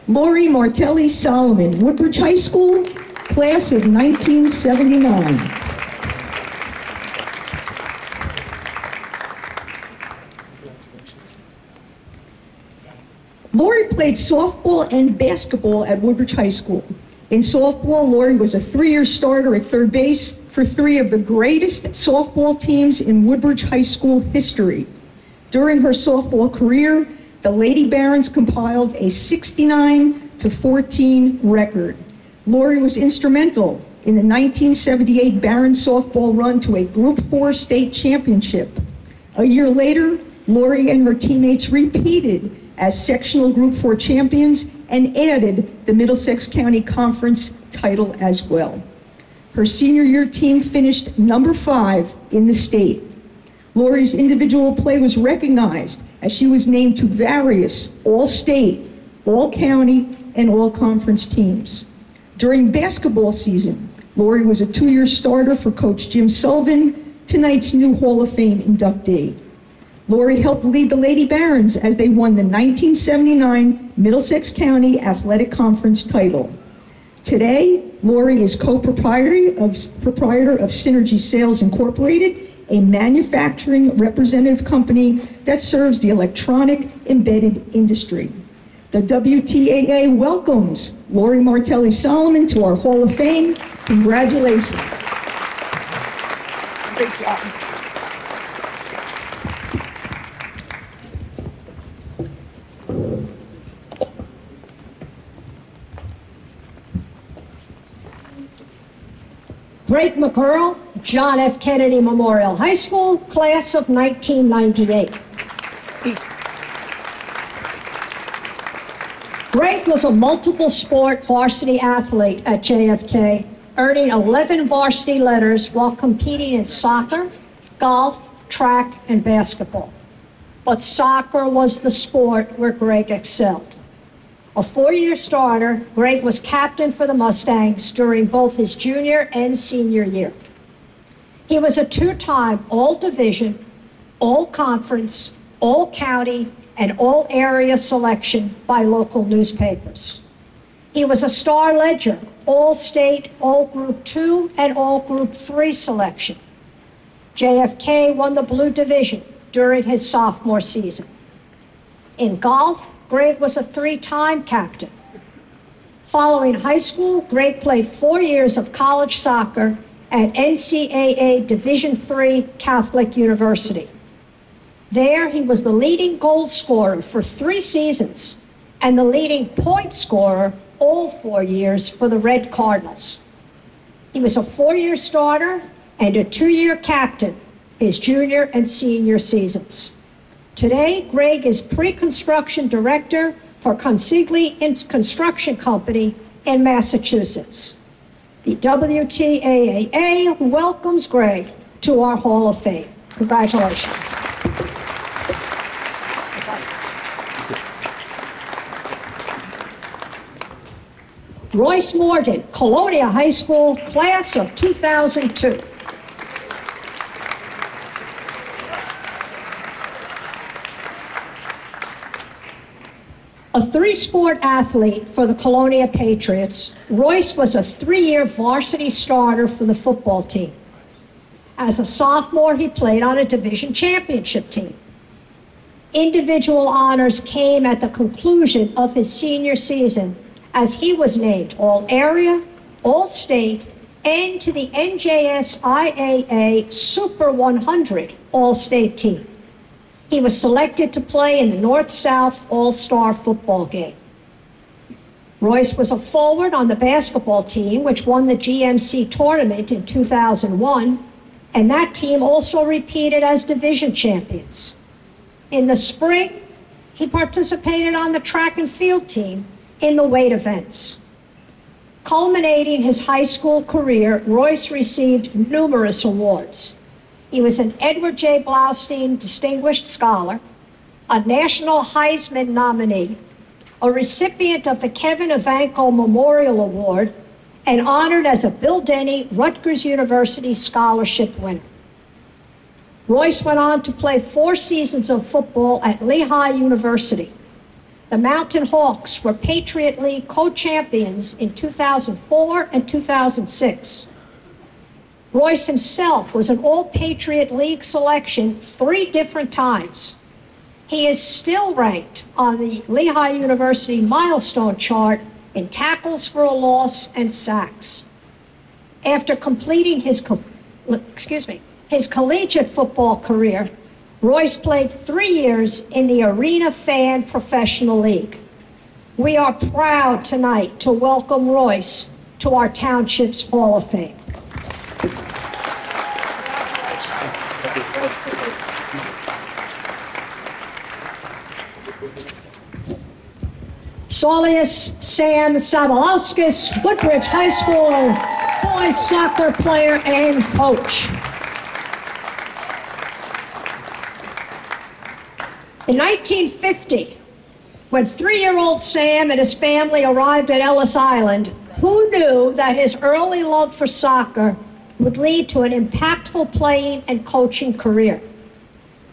Lori Martelli Solomon, Woodbridge High School, class of 1979. Lori played softball and basketball at Woodbridge High School. In softball, Lori was a 3-year starter at third base for 3 of the greatest softball teams in Woodbridge High School history. During her softball career, the Lady Barons compiled a 69-14 record. Lori was instrumental in the 1978 Barons softball run to a Group 4 state championship. A year later, Lori and her teammates repeated as sectional Group 4 champions and added the Middlesex County Conference title as well. Her senior year team finished number 5 in the state. Lori's individual play was recognized as she was named to various all-state, all-county, and all-conference teams. During basketball season, Lori was a 2-year starter for Coach Jim Sullivan, tonight's new Hall of Fame inductee. Lori helped lead the Lady Barons as they won the 1979 Middlesex County Athletic Conference title. Today, Lori is co-proprietor of Synergy Sales Incorporated, a manufacturing representative company that serves the electronic embedded industry. The WTAA welcomes Lori Martelli Solomon to our Hall of Fame. Congratulations. Great job. Greg McGurl, John F. Kennedy Memorial High School, class of 1998. Greg was a multiple sport varsity athlete at JFK, earning 11 varsity letters while competing in soccer, golf, track, and basketball. But soccer was the sport where Greg excelled. A four-year starter, Greg was captain for the Mustangs during both his junior and senior year. He was a two-time All-Division, All-Conference, All-County, and All-Area selection by local newspapers. He was a Star Ledger, All-State, All-Group 2, and All-Group 3 selection. JFK won the Blue Division during his sophomore season. In golf, Greg was a three-time captain. Following high school, Greg played 4 years of college soccer at NCAA Division III Catholic University. There, he was the leading goal scorer for 3 seasons and the leading point scorer all 4 years for the Red Cardinals. He was a 4-year starter and a 2-year captain his junior and senior seasons. Today, Greg is pre-construction director for Consigli Construction Company in Massachusetts. The WTAA welcomes Greg to our Hall of Fame. Congratulations. Royce Morgan, Colonia High School, class of 2002. A 3-sport athlete for the Colonia Patriots, Royce was a 3-year varsity starter for the football team. As a sophomore, he played on a division championship team. Individual honors came at the conclusion of his senior season as he was named All-Area, All-State, and to the NJSIAA Super 100 All-State team. He was selected to play in the North-South All-Star football game. Royce was a forward on the basketball team, which won the GMC tournament in 2001, and that team also repeated as division champions. In the spring, he participated on the track and field team in the weight events. Culminating his high school career, Royce received numerous awards. He was an Edward J. Blaustein Distinguished Scholar, a National Heisman nominee, a recipient of the Kevin Evanko Memorial Award, and honored as a Bill Denny Rutgers University Scholarship winner. Royce went on to play 4 seasons of football at Lehigh University. The Mountain Hawks were Patriot League co-champions in 2004 and 2006. Royce himself was an All-Patriot League selection 3 different times. He is still ranked on the Lehigh University milestone chart in tackles for a loss and sacks. After completing his collegiate football career, Royce played 3 years in the Arena Fan Professional League. We are proud tonight to welcome Royce to our township's Hall of Fame. Saulius Sam Sabalauskis, Woodbridge High School, boys soccer player and coach. In 1950, when 3-year-old Sam and his family arrived at Ellis Island, who knew that his early love for soccer would lead to an impactful playing and coaching career?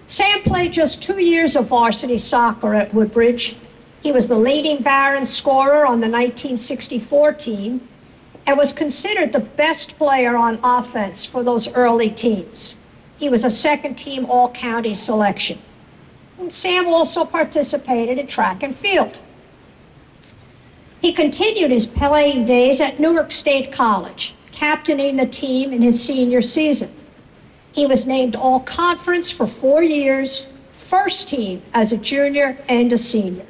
Sam played just 2 years of varsity soccer at Woodbridge. He was the leading Barron scorer on the 1964 team and was considered the best player on offense for those early teams. He was a second-team All-County selection. And Sam also participated in track and field. He continued his playing days at Newark State College, captaining the team in his senior season. He was named All-Conference for 4 years, first team as a junior and a senior.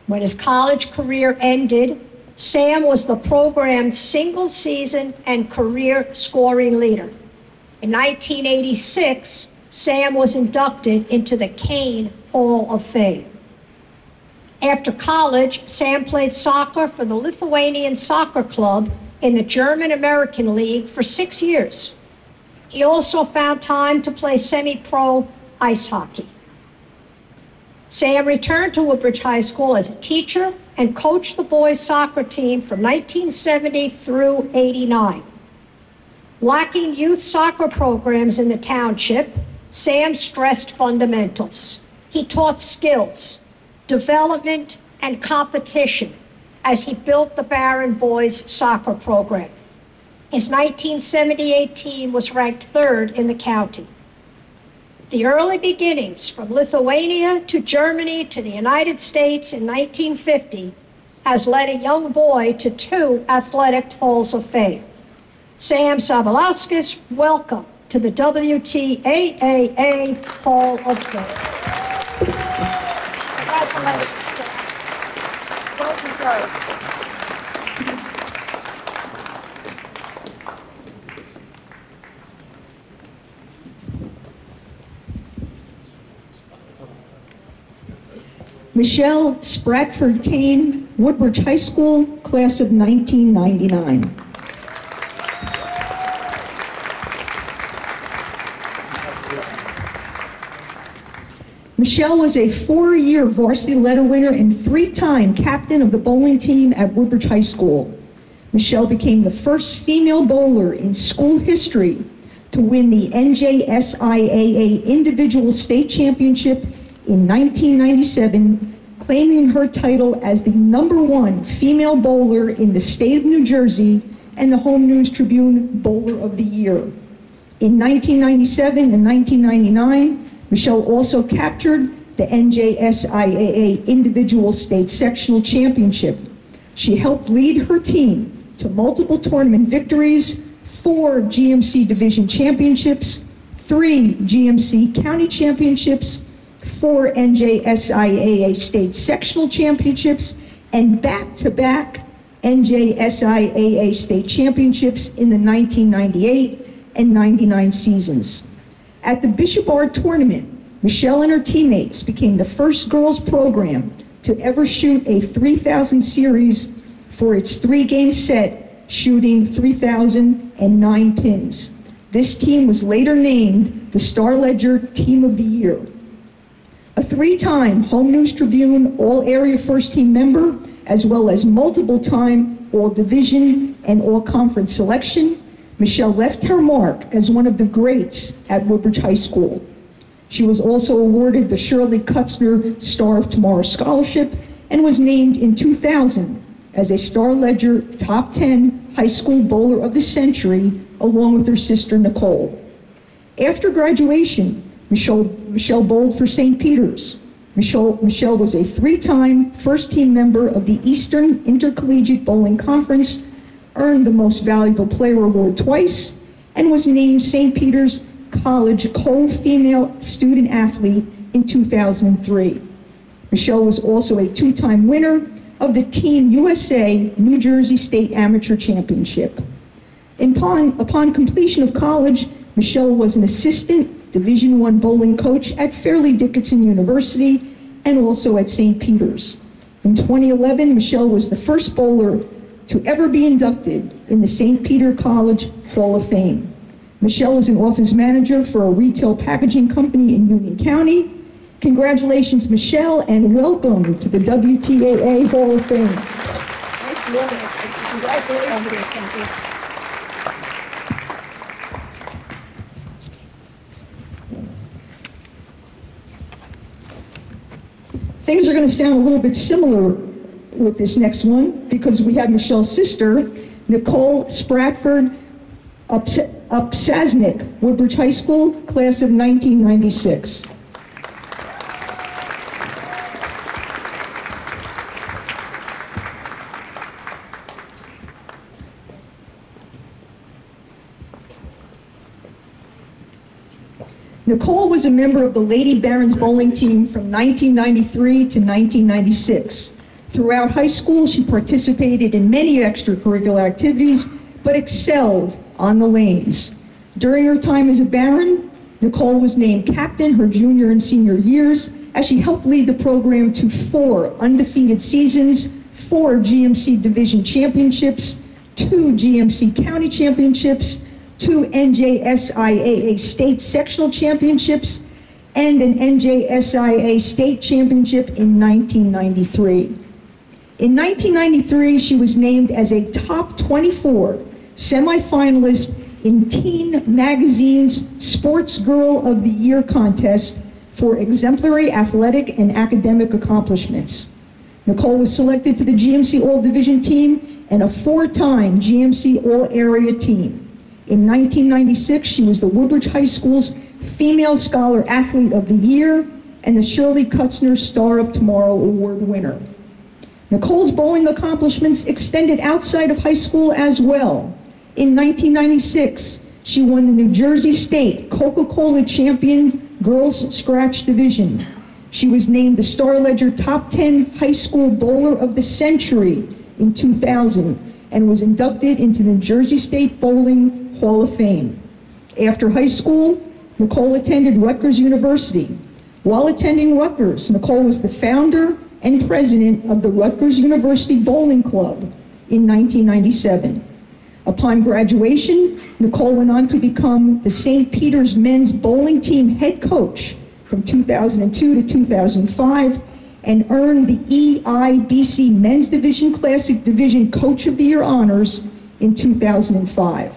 When his college career ended, Sam was the program's single-season and career scoring leader. In 1986, Sam was inducted into the Kane Hall of Fame. After college, Sam played soccer for the Lithuanian Soccer Club in the German-American League for 6 years. He also found time to play semi-pro ice hockey. Sam returned to Woodbridge High School as a teacher and coached the boys' soccer team from 1970 through '89. Lacking youth soccer programs in the township, Sam stressed fundamentals. He taught skills, development, and competition as he built the Barron boys' soccer program. His 1978 team was ranked 3rd in the county. The early beginnings from Lithuania to Germany to the United States in 1950 has led a young boy to 2 athletic halls of fame. Sam Sabalauskis, welcome to the WTAAA Hall of Fame. Congratulations, Sam. Well deserved. Michelle Spratford Kane, Woodbridge High School, class of 1999. Michelle was a 4-year varsity letter winner and 3-time captain of the bowling team at Woodbridge High School. Michelle became the first female bowler in school history to win the NJSIAA Individual State Championship in 1997, claiming her title as the #1 female bowler in the state of New Jersey and the Home News Tribune Bowler of the Year. In 1997 and 1999, Michelle also captured the NJSIAA Individual State Sectional Championship. She helped lead her team to multiple tournament victories, 4 GMC Division Championships, 3 GMC County Championships, 4 NJSIAA State Sectional Championships, and back-to-back NJSIAA State Championships in the 1998 and 99 seasons. At the Bishop Art Tournament, Michelle and her teammates became the first girls program to ever shoot a 3,000 series for its 3-game set, shooting 3,009 pins. This team was later named the Star Ledger Team of the Year. A 3-time Home News Tribune All-Area First Team member, as well as multiple-time All-Division and All-Conference selection, Michelle left her mark as one of the greats at Woodbridge High School. She was also awarded the Shirley Kutzner Star of Tomorrow Scholarship and was named in 2000 as a Star Ledger Top 10 High School Bowler of the Century, along with her sister Nicole. After graduation, Michelle bowled for St. Peter's. Michelle was a 3-time first-team member of the Eastern Intercollegiate Bowling Conference, earned the Most Valuable Player Award twice, and was named St. Peter's College Co-Female Student Athlete in 2003. Michelle was also a 2-time winner of the Team USA New Jersey State Amateur Championship. Upon completion of college, Michelle was an assistant Division I bowling coach at Fairleigh Dickinson University and also at St. Peter's. In 2011, Michelle was the first bowler to ever be inducted in the St. Peter College Hall of Fame. Michelle is an office manager for a retail packaging company in Union County. Congratulations, Michelle, and welcome to the WTAA Hall of Fame. Congratulations. Things are going to sound a little bit similar with this next one because we have Michelle's sister, Nicole Spratford Upsasnik, Woodbridge High School, class of 1996. Nicole was a member of the Lady Barons bowling team from 1993 to 1996. Throughout high school, she participated in many extracurricular activities, but excelled on the lanes. During her time as a Baron, Nicole was named captain her junior and senior years, as she helped lead the program to 4 undefeated seasons, 4 GMC Division Championships, 2 GMC County Championships, 2 NJSIAA State Sectional Championships, and an NJSIA State Championship in 1993. In 1993, she was named as a top 24 semifinalist in Teen Magazine's Sports Girl of the Year contest for exemplary athletic and academic accomplishments. Nicole was selected to the GMC All-Division team and a 4-time GMC All-Area team. In 1996, she was the Woodbridge High School's Female Scholar Athlete of the Year and the Shirley Kutzner Star of Tomorrow Award winner. Nicole's bowling accomplishments extended outside of high school as well. In 1996, she won the New Jersey State Coca-Cola Champions Girls Scratch Division. She was named the Star Ledger Top 10 High School Bowler of the Century in 2000 and was inducted into the New Jersey State Bowling Hall of Fame. After high school, Nicole attended Rutgers University. While attending Rutgers, Nicole was the founder and president of the Rutgers University Bowling Club in 1997. Upon graduation, Nicole went on to become the St. Peter's men's bowling team head coach from 2002 to 2005 and earned the EIBC Men's Division Classic Division Coach of the Year honors in 2005.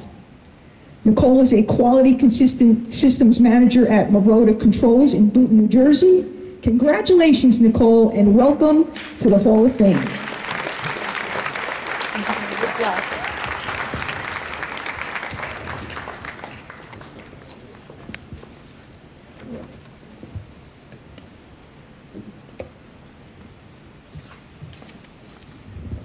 Nicole is a quality consistent systems manager at Maroda Controls in Boonton, New Jersey. Congratulations, Nicole, and welcome to the Hall of Fame.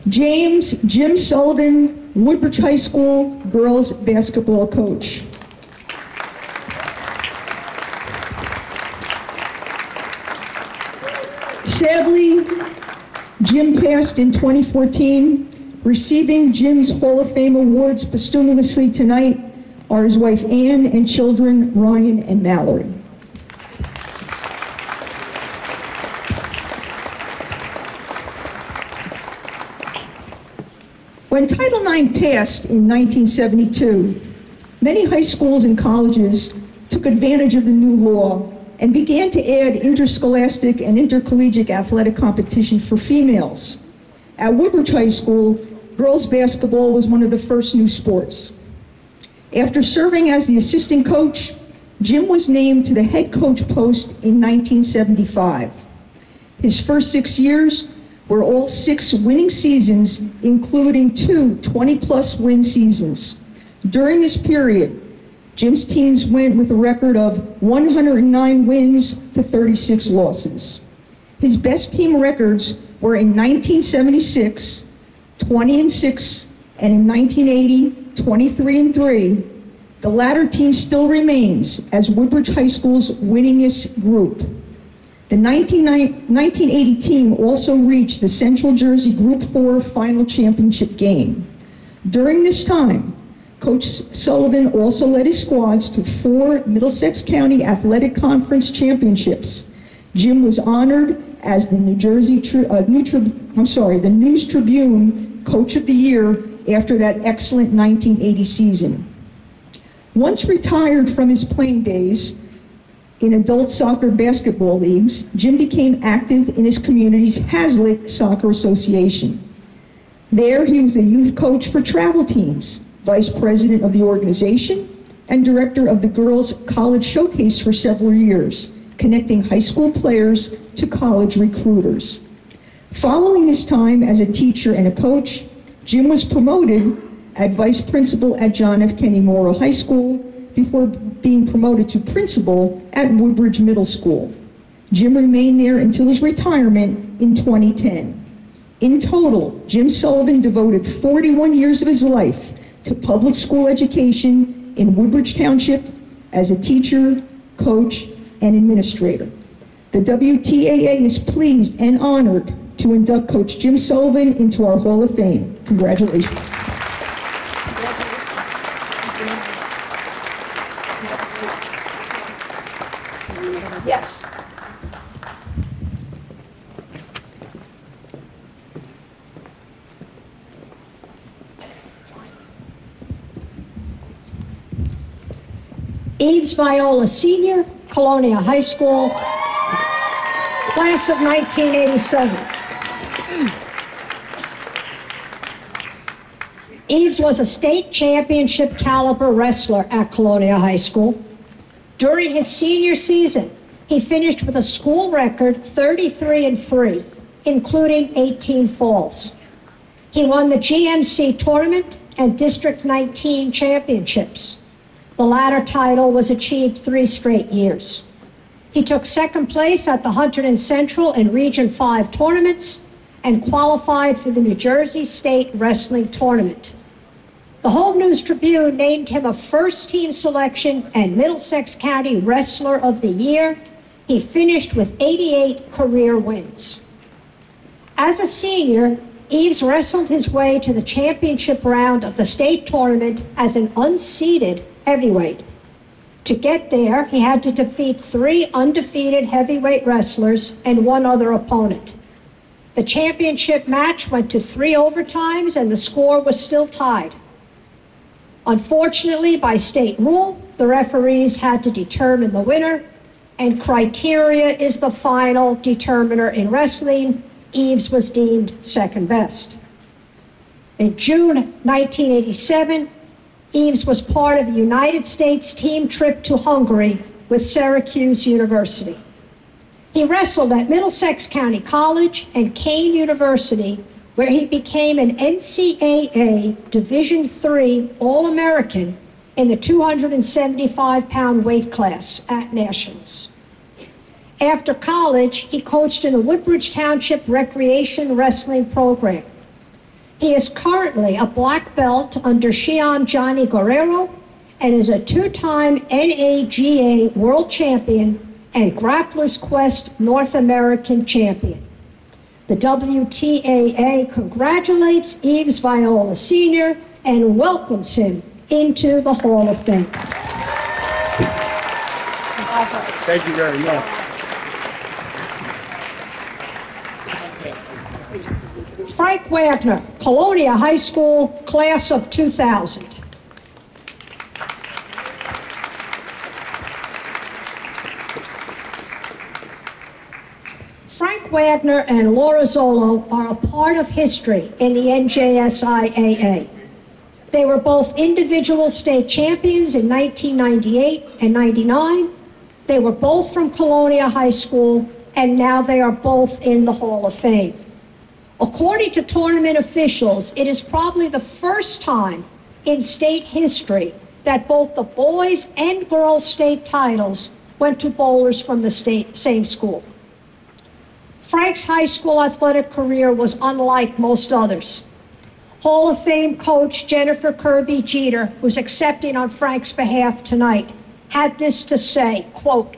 James Jim Sullivan, Woodbridge High School girls basketball coach. Sadly, Jim passed in 2014. Receiving Jim's Hall of Fame awards posthumously tonight are his wife Ann and children Ryan and Mallory. When Title IX passed in 1972, many high schools and colleges took advantage of the new law and began to add interscholastic and intercollegiate athletic competition for females. At Woodbridge High School, girls basketball was one of the first new sports. After serving as the assistant coach, Jim was named to the head coach post in 1975. His first 6 years were all 6 winning seasons, including 2 20-plus win seasons. During this period, Jim's teams went with a record of 109 wins to 36 losses. His best team records were in 1976, 20-6, and in 1980, 23-3. The latter team still remains as Woodbridge High School's winningest group. The 1980 team also reached the Central Jersey Group 4 final championship game. During this time, Coach Sullivan also led his squads to 4 Middlesex County Athletic Conference championships. Jim was honored as the the News Tribune Coach of the Year after that excellent 1980 season. Once retired from his playing days in adult soccer basketball leagues, Jim became active in his community's Hazlitt Soccer Association. There, he was a youth coach for travel teams, vice president of the organization, and director of the Girls College Showcase for several years, connecting high school players to college recruiters. Following his time as a teacher and a coach, Jim was promoted at vice principal at John F. Kennedy Memorial High School before being promoted to principal at Woodbridge Middle School. Jim remained there until his retirement in 2010. In total, Jim Sullivan devoted 41 years of his life to public school education in Woodbridge Township as a teacher, coach, and administrator. The WTAA is pleased and honored to induct Coach Jim Sullivan into our Hall of Fame. Congratulations. Yes. Eves Viola Sr., Colonia High School, class of 1987. Eves was a state championship caliber wrestler at Colonia High School. During his senior season, he finished with a school record 33-3, including 18 falls. He won the GMC tournament and District 19 championships. The latter title was achieved 3 straight years. He took second place at the Hunterdon Central and Region 5 tournaments and qualified for the New Jersey State Wrestling Tournament. The Home News Tribune named him a first-team selection and Middlesex County Wrestler of the Year. He finished with 88 career wins. As a senior, Eves wrestled his way to the championship round of the state tournament as an unseeded heavyweight. To get there, he had to defeat 3 undefeated heavyweight wrestlers and 1 other opponent. The championship match went to 3 overtimes and the score was still tied. Unfortunately, by state rule, the referees had to determine the winner, and criteria is the final determiner in wrestling. Eves was deemed second best. In June 1987, Eves was part of a United States team trip to Hungary with Syracuse University. He wrestled at Middlesex County College and Kane University, where he became an NCAA Division III All-American in the 275-pound weight class at Nationals. After college, he coached in the Woodbridge Township Recreation Wrestling Program. He is currently a black belt under Shion Johnny Guerrero and is a 2-time NAGA World Champion and Grappler's Quest North American Champion. The WTAA congratulates Eves Viola Sr. and welcomes him into the Hall of Fame. Thank you very much. Frank Wagner, Colonia High School, class of 2000. Frank Wagner and Laura Zolo are a part of history in the NJSIAA. They were both individual state champions in 1998 and 99. They were both from Colonia High School, and now they are both in the Hall of Fame. According to tournament officials, it is probably the first time in state history that both the boys and girls state titles went to bowlers from the same school. Frank's high school athletic career was unlike most others. Hall of Fame coach Jennifer Kirby Jeter, who's accepting on Frank's behalf tonight, had this to say, quote,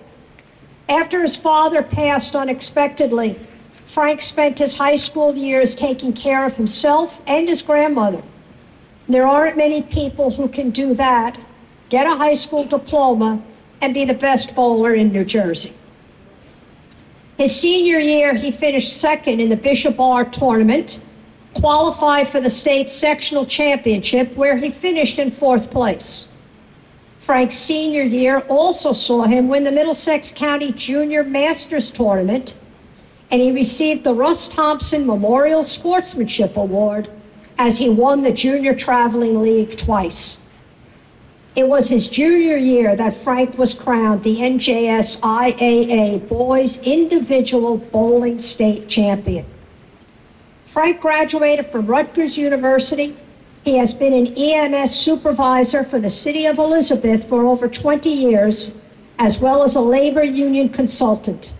"After his father passed unexpectedly, Frank spent his high school years taking care of himself and his grandmother. There aren't many people who can do that, get a high school diploma, and be the best bowler in New Jersey." His senior year, he finished second in the Bishop R tournament, qualified for the state sectional championship, where he finished in 4th place. Frank's senior year also saw him win the Middlesex County Junior Masters Tournament, and he received the Russ Thompson Memorial Sportsmanship Award as he won the Junior Traveling League twice. It was his junior year that Frank was crowned the NJSIAA Boys Individual Bowling State Champion. Frank graduated from Rutgers University, He has been an EMS supervisor for the city of Elizabeth for over 20 years, as well as a labor union consultant.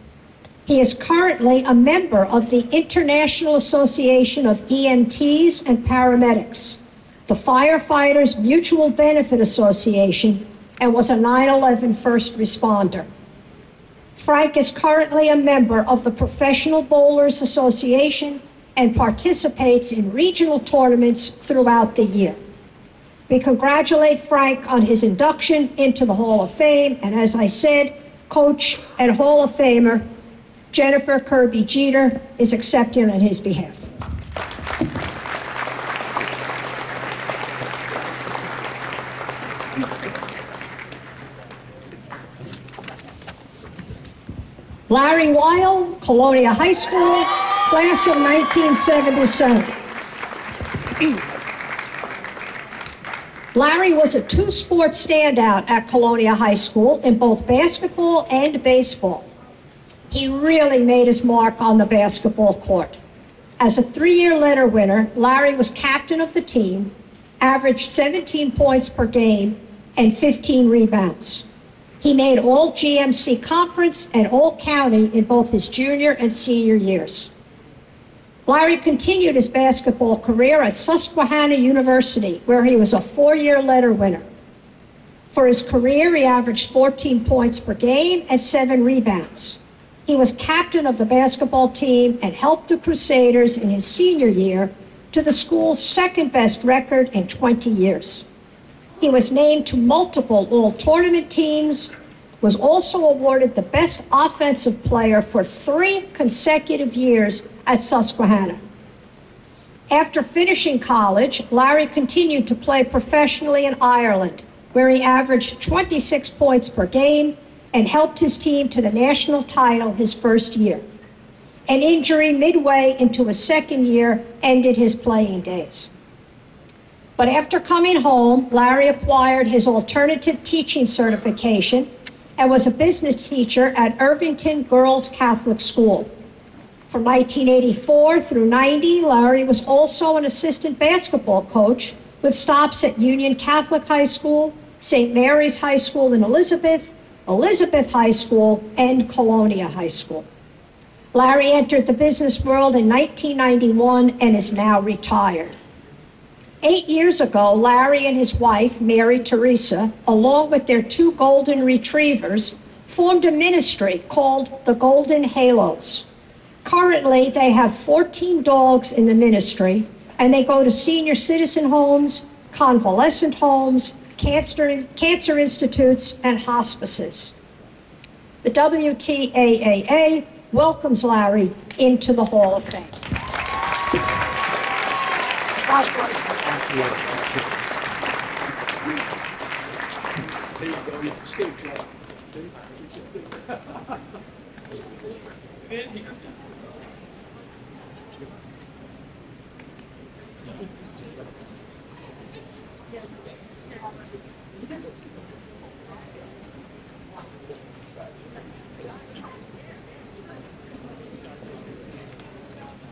He is currently a member of the International Association of EMTs and Paramedics, the Firefighters Mutual Benefit Association, and was a 9/11 first responder. Frank is currently a member of the Professional Bowlers Association and participates in regional tournaments throughout the year. We congratulate Frank on his induction into the Hall of Fame, and as I said, Coach and Hall of Famer Jennifer Kirby Jeter is accepting on his behalf. Larry Weil, Colonia High School, class of 1977. Larry was a two-sport standout at Colonia High School in both basketball and baseball. He really made his mark on the basketball court. As a three-year letter winner, Larry was captain of the team, averaged 17 points per game, and 15 rebounds. He made all GMC conference and all county in both his junior and senior years. Larry continued his basketball career at Susquehanna University, where he was a four-year letter winner. For his career, he averaged 14 points per game and 7 rebounds. He was captain of the basketball team and helped the Crusaders in his senior year to the school's second-best record in 20 years. He was named to multiple all-tournament teams, was also awarded the Best Offensive Player for 3 consecutive years at Susquehanna. After finishing college, Larry continued to play professionally in Ireland, where he averaged 26 points per game and helped his team to the national title his first year. An injury midway into his second year ended his playing days. But after coming home, Larry acquired his alternative teaching certification and was a business teacher at Irvington Girls Catholic School. From 1984 through 90, Larry was also an assistant basketball coach with stops at Union Catholic High School, St. Mary's High School in Elizabeth, Elizabeth High School, and Colonia High School. Larry entered the business world in 1991 and is now retired. 8 years ago, Larry and his wife, Mary Teresa, along with their 2 golden retrievers, formed a ministry called the Golden Halos. Currently, they have 14 dogs in the ministry, and they go to senior citizen homes, convalescent homes, cancer institutes, and hospices. The WTAAA welcomes Larry into the Hall of Fame.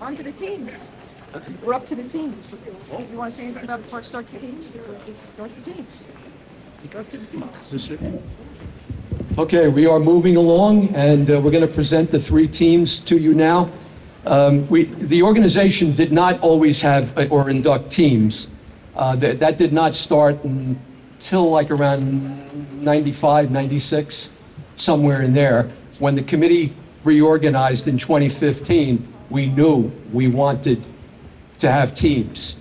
On to the teams. We're up to the teams. Do you want to say anything about before I start the teams? Start the teams. Go to the teams. Okay, we are moving along, and we're going to present the 3 teams to you now. The organization did not always have or induct teams. That did not start until like around 95, 96, somewhere in there. When the committee reorganized in 2015, we knew we wanted to have teams.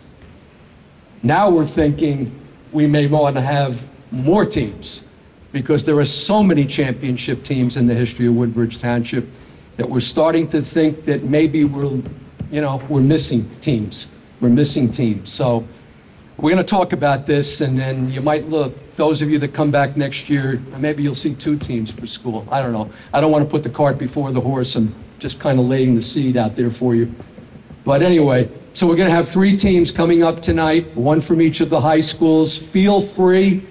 Now we're thinking we may want to have more teams because there are so many championship teams in the history of Woodbridge Township that we're starting to think that maybe we're missing teams. We're missing teams. So we're going to talk about this, and then you might look, those of you that come back next year, maybe you'll see 2 teams per school. I don't know. I don't want to put the cart before the horse. I'm just kind of laying the seed out there for you. But anyway, so we're going to have 3 teams coming up tonight, 1 from each of the high schools. Feel free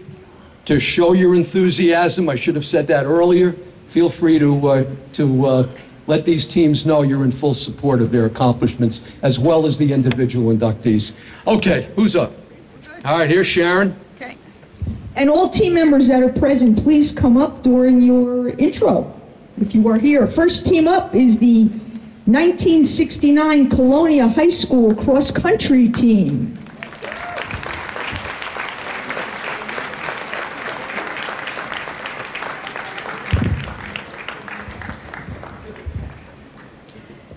to show your enthusiasm. I should have said that earlier. Feel free to let these teams know you're in full support of their accomplishments, as well as the individual inductees. Okay, who's up? All right, here's Sharon. Okay. And all team members that are present, please come up during your intro, if you are here. First team up is the 1969 Colonia High School cross-country team.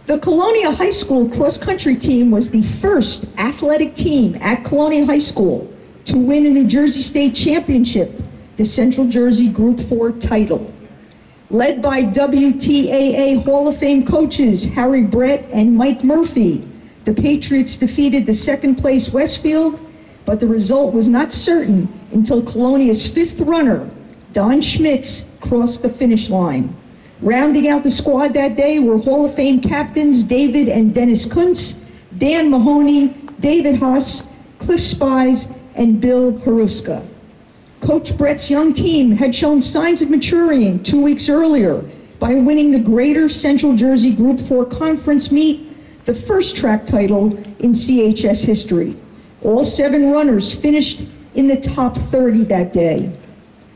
The Colonia High School cross-country team was the first athletic team at Colonia High School to win a New Jersey State Championship, the Central Jersey Group 4 title. Led by WTAA Hall of Fame coaches Harry Brett and Mike Murphy, the Patriots defeated the second-place Westfield, but the result was not certain until Colonia's fifth runner, Don Schmitz, crossed the finish line. Rounding out the squad that day were Hall of Fame captains David and Dennis Kuntz, Dan Mahoney, David Haas, Cliff Spies, and Bill Haruska. Coach Brett's young team had shown signs of maturing 2 weeks earlier by winning the Greater Central Jersey Group 4 Conference meet, the first track title in CHS history. All 7 runners finished in the top 30 that day.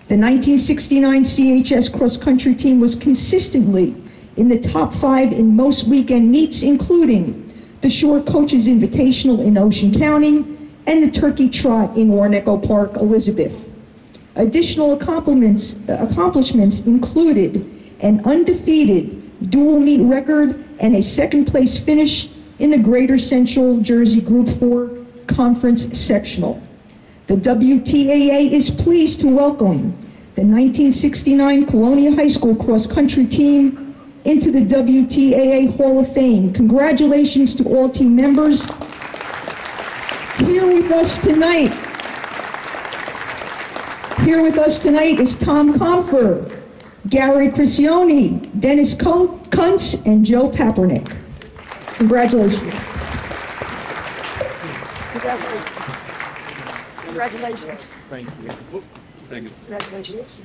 The 1969 CHS cross-country team was consistently in the top 5 in most weekend meets, including the Shore Coaches Invitational in Ocean County and the Turkey Trot in Warneco Park, Elizabeth. Additional accomplishments included an undefeated dual meet record and a second-place finish in the Greater Central Jersey Group 4 Conference Sectional. The WTAA is pleased to welcome the 1969 Colonia High School cross-country team into the WTAA Hall of Fame. Congratulations to all team members. Here with us tonight is Tom Comfer, Gary Criscione, Dennis Kuntz, and Joe Papernick. Congratulations. Congratulations. Thank you. Thank you. Congratulations.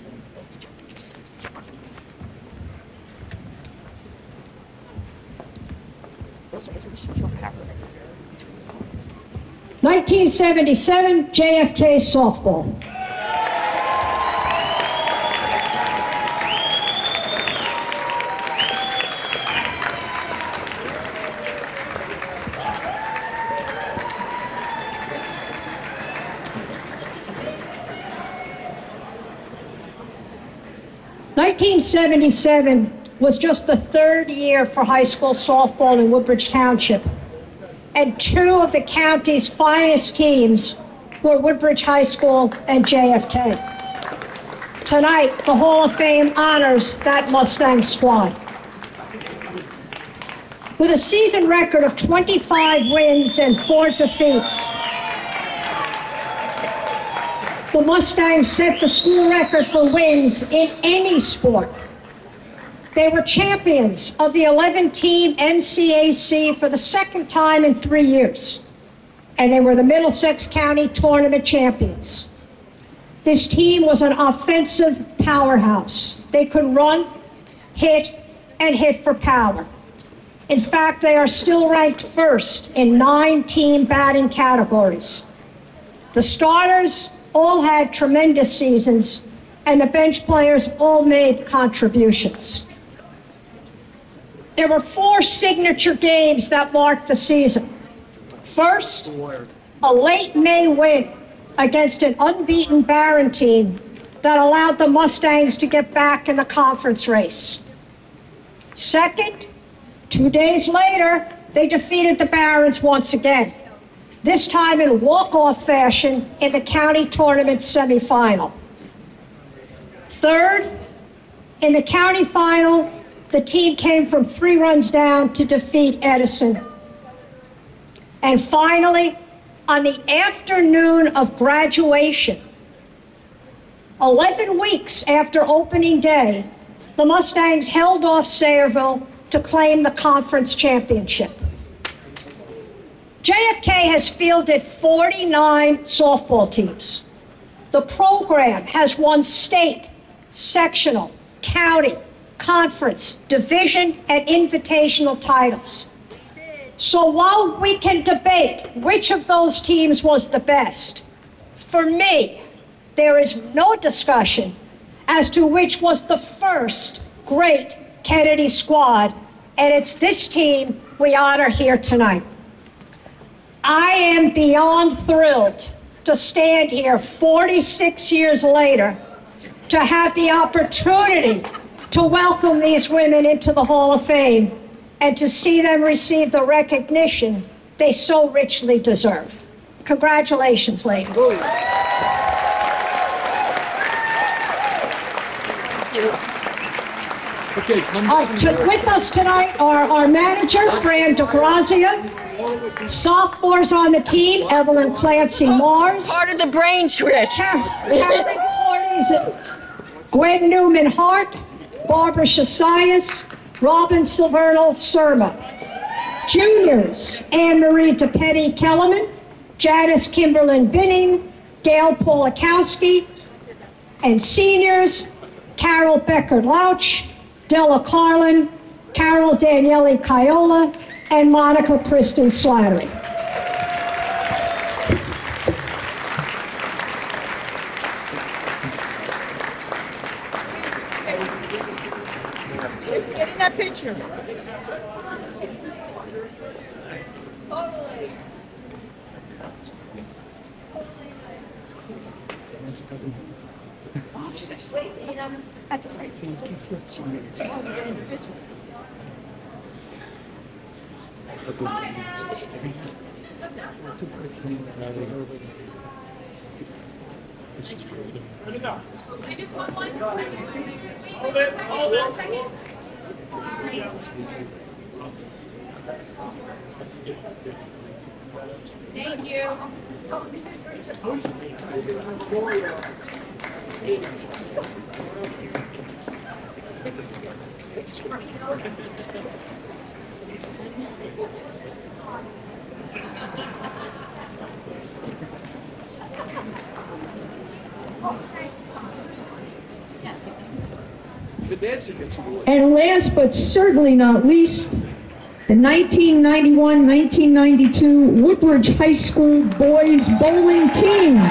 1977 JFK softball. '77 was just the third year for high school softball in Woodbridge Township, and 2 of the county's finest teams were Woodbridge High School and JFK. Tonight, the Hall of Fame honors that Mustang squad. With a season record of 25 wins and 4 defeats, the Mustangs set the school record for wins in any sport. They were champions of the 11-team NCAC for the second time in 3 years, and they were the Middlesex County Tournament champions. This team was an offensive powerhouse. They could run, hit, and hit for power. In fact, they are still ranked first in 9 team batting categories. The starters all had tremendous seasons, and the bench players all made contributions. There were 4 signature games that marked the season. First, a late May win against an unbeaten Barron team that allowed the Mustangs to get back in the conference race. Second, 2 days later, they defeated the Barons once again, this time in walk-off fashion in the county tournament semifinal. Third, in the county final, the team came from 3 runs down to defeat Edison. And finally, on the afternoon of graduation, 11 weeks after opening day, the Mustangs held off Sayreville to claim the conference championship. JFK has fielded 49 softball teams. The program has won state, sectional, county, conference, division, and invitational titles. So while we can debate which of those teams was the best, For me, there is no discussion as to which was the first great Kennedy squad, and it's this team we honor here tonight. I am beyond thrilled to stand here 46 years later to have the opportunity to welcome these women into the Hall of Fame and to see them receive the recognition they so richly deserve. Congratulations, ladies. With us tonight are our manager, Fran DeGrazia, sophomores on the team, Evelyn Clancy Mars, Part of the brain twist. Carolyn Cordes, Gwen Newman Hart, Barbara Shasias, Robin Silverno Surma. Juniors, Anne Marie DePetty Kellerman, Janice Kimberlin Binning, Gail Polakowski, and seniors, Carol Becker Lauch, Della Carlin, Carol Daniele Caiola, and Monica Kristen Slattery. Get in that picture. That's right. I just want one. Hold it. 1 second. Thank you. And last but certainly not least, the 1991-1992 Woodbridge High School boys bowling team.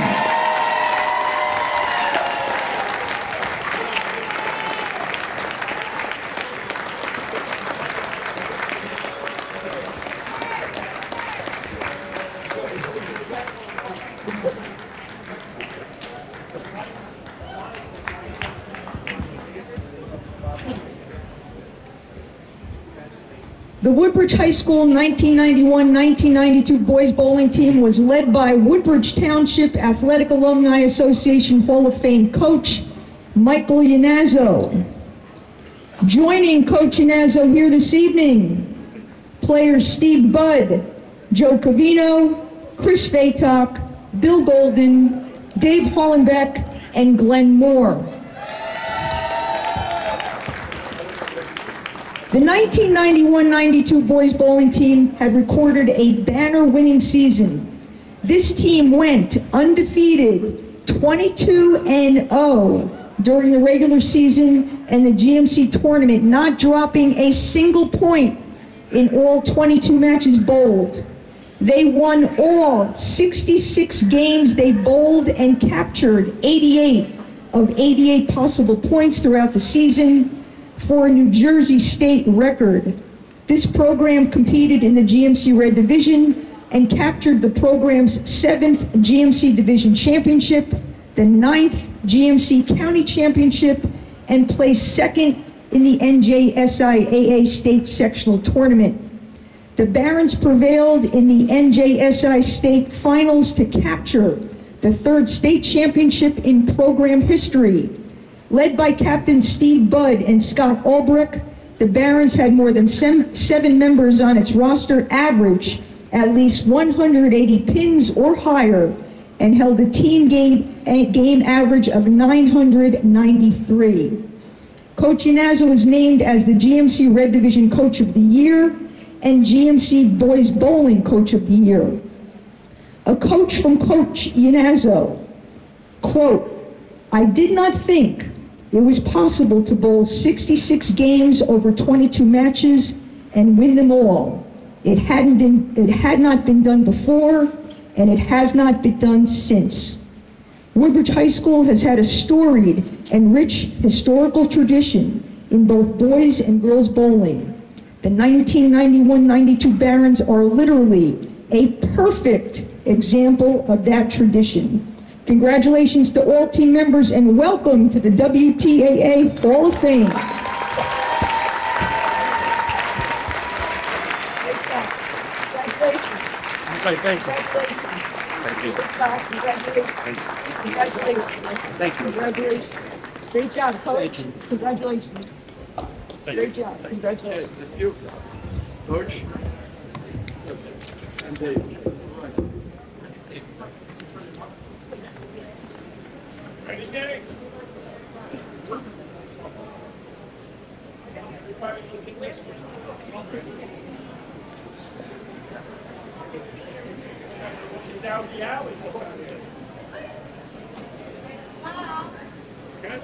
The Woodbridge High School 1991-1992 boys bowling team was led by Woodbridge Township Athletic Alumni Association Hall of Fame coach Michael Yanazzo. Joining Coach Yanazzo here this evening, players Steve Budd, Joe Cavino, Chris Fatok, Bill Golden, Dave Hollenbeck, and Glenn Moore. The 1991-92 boys bowling team had recorded a banner-winning season. This team went undefeated 22-0 during the regular season and the GMC tournament, not dropping a single point in all 22 matches bowled. They won all 66 games they bowled and captured 88 of 88 possible points throughout the season, for a New Jersey state record. This program competed in the GMC Red Division and captured the program's 7th GMC Division Championship, the 9th GMC County Championship, and placed 2nd in the NJSIAA State Sectional Tournament. The Barons prevailed in the NJSI State Finals to capture the 3rd state championship in program history. Led by Captain Steve Budd and Scott Albrecht, the Barons had more than 7 members on its roster, average at least 180 pins or higher, and held a team game average of 993. Coach Yanazzo was named as the GMC Red Division Coach of the Year and GMC Boys Bowling Coach of the Year. A quote from Coach Yanazzo, quote, "I did not think it was possible to bowl 66 games over 22 matches and win them all. It had not been done before, and it has not been done since." Woodbridge High School has had a storied and rich historical tradition in both boys and girls bowling. The 1991-92 Barons are literally a perfect example of that tradition. Congratulations to all team members and welcome to the WTAA Hall of Fame. Thank you. Thank you. Congratulations. Great job, Coach. Congratulations. Great job. Congratulations. Thank you. Coach. And Dave. Ready, Nick? Down the alley. Good?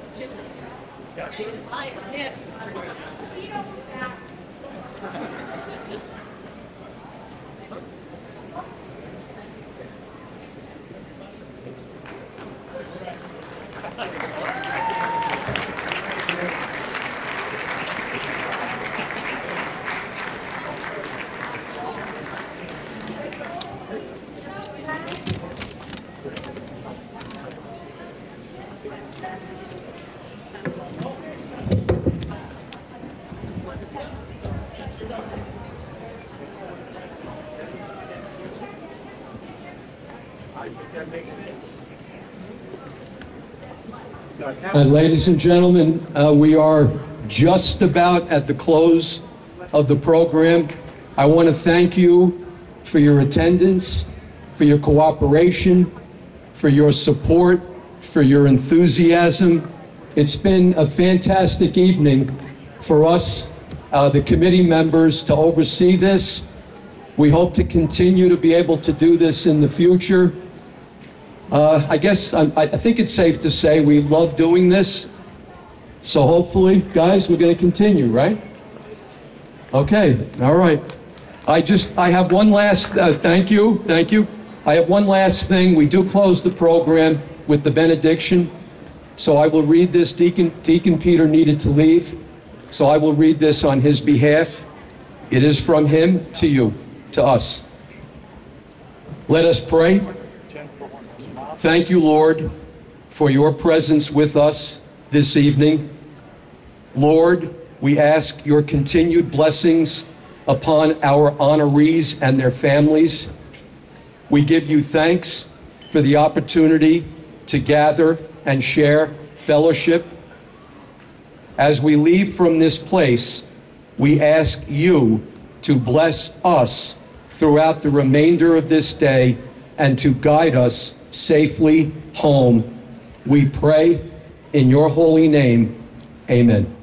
Ladies and gentlemen, we are just about at the close of the program. I want to thank you for your attendance, for your cooperation, for your support, for your enthusiasm. It's been a fantastic evening for us, the committee members, to oversee this. We hope to continue to be able to do this in the future. I think it's safe to say we love doing this. So hopefully, guys, we're going to continue, right? Okay, all right. I have one last, thank you. I have one last thing. We do close the program with the benediction. So I will read this. Deacon Peter needed to leave. So I will read this on his behalf. It is from him to you, to us. Let us pray. Thank you, Lord, for your presence with us this evening. Lord, we ask your continued blessings upon our honorees and their families. We give you thanks for the opportunity to gather and share fellowship. As we leave from this place, we ask you to bless us throughout the remainder of this day and to guide us safely home. We pray in your holy name. Amen.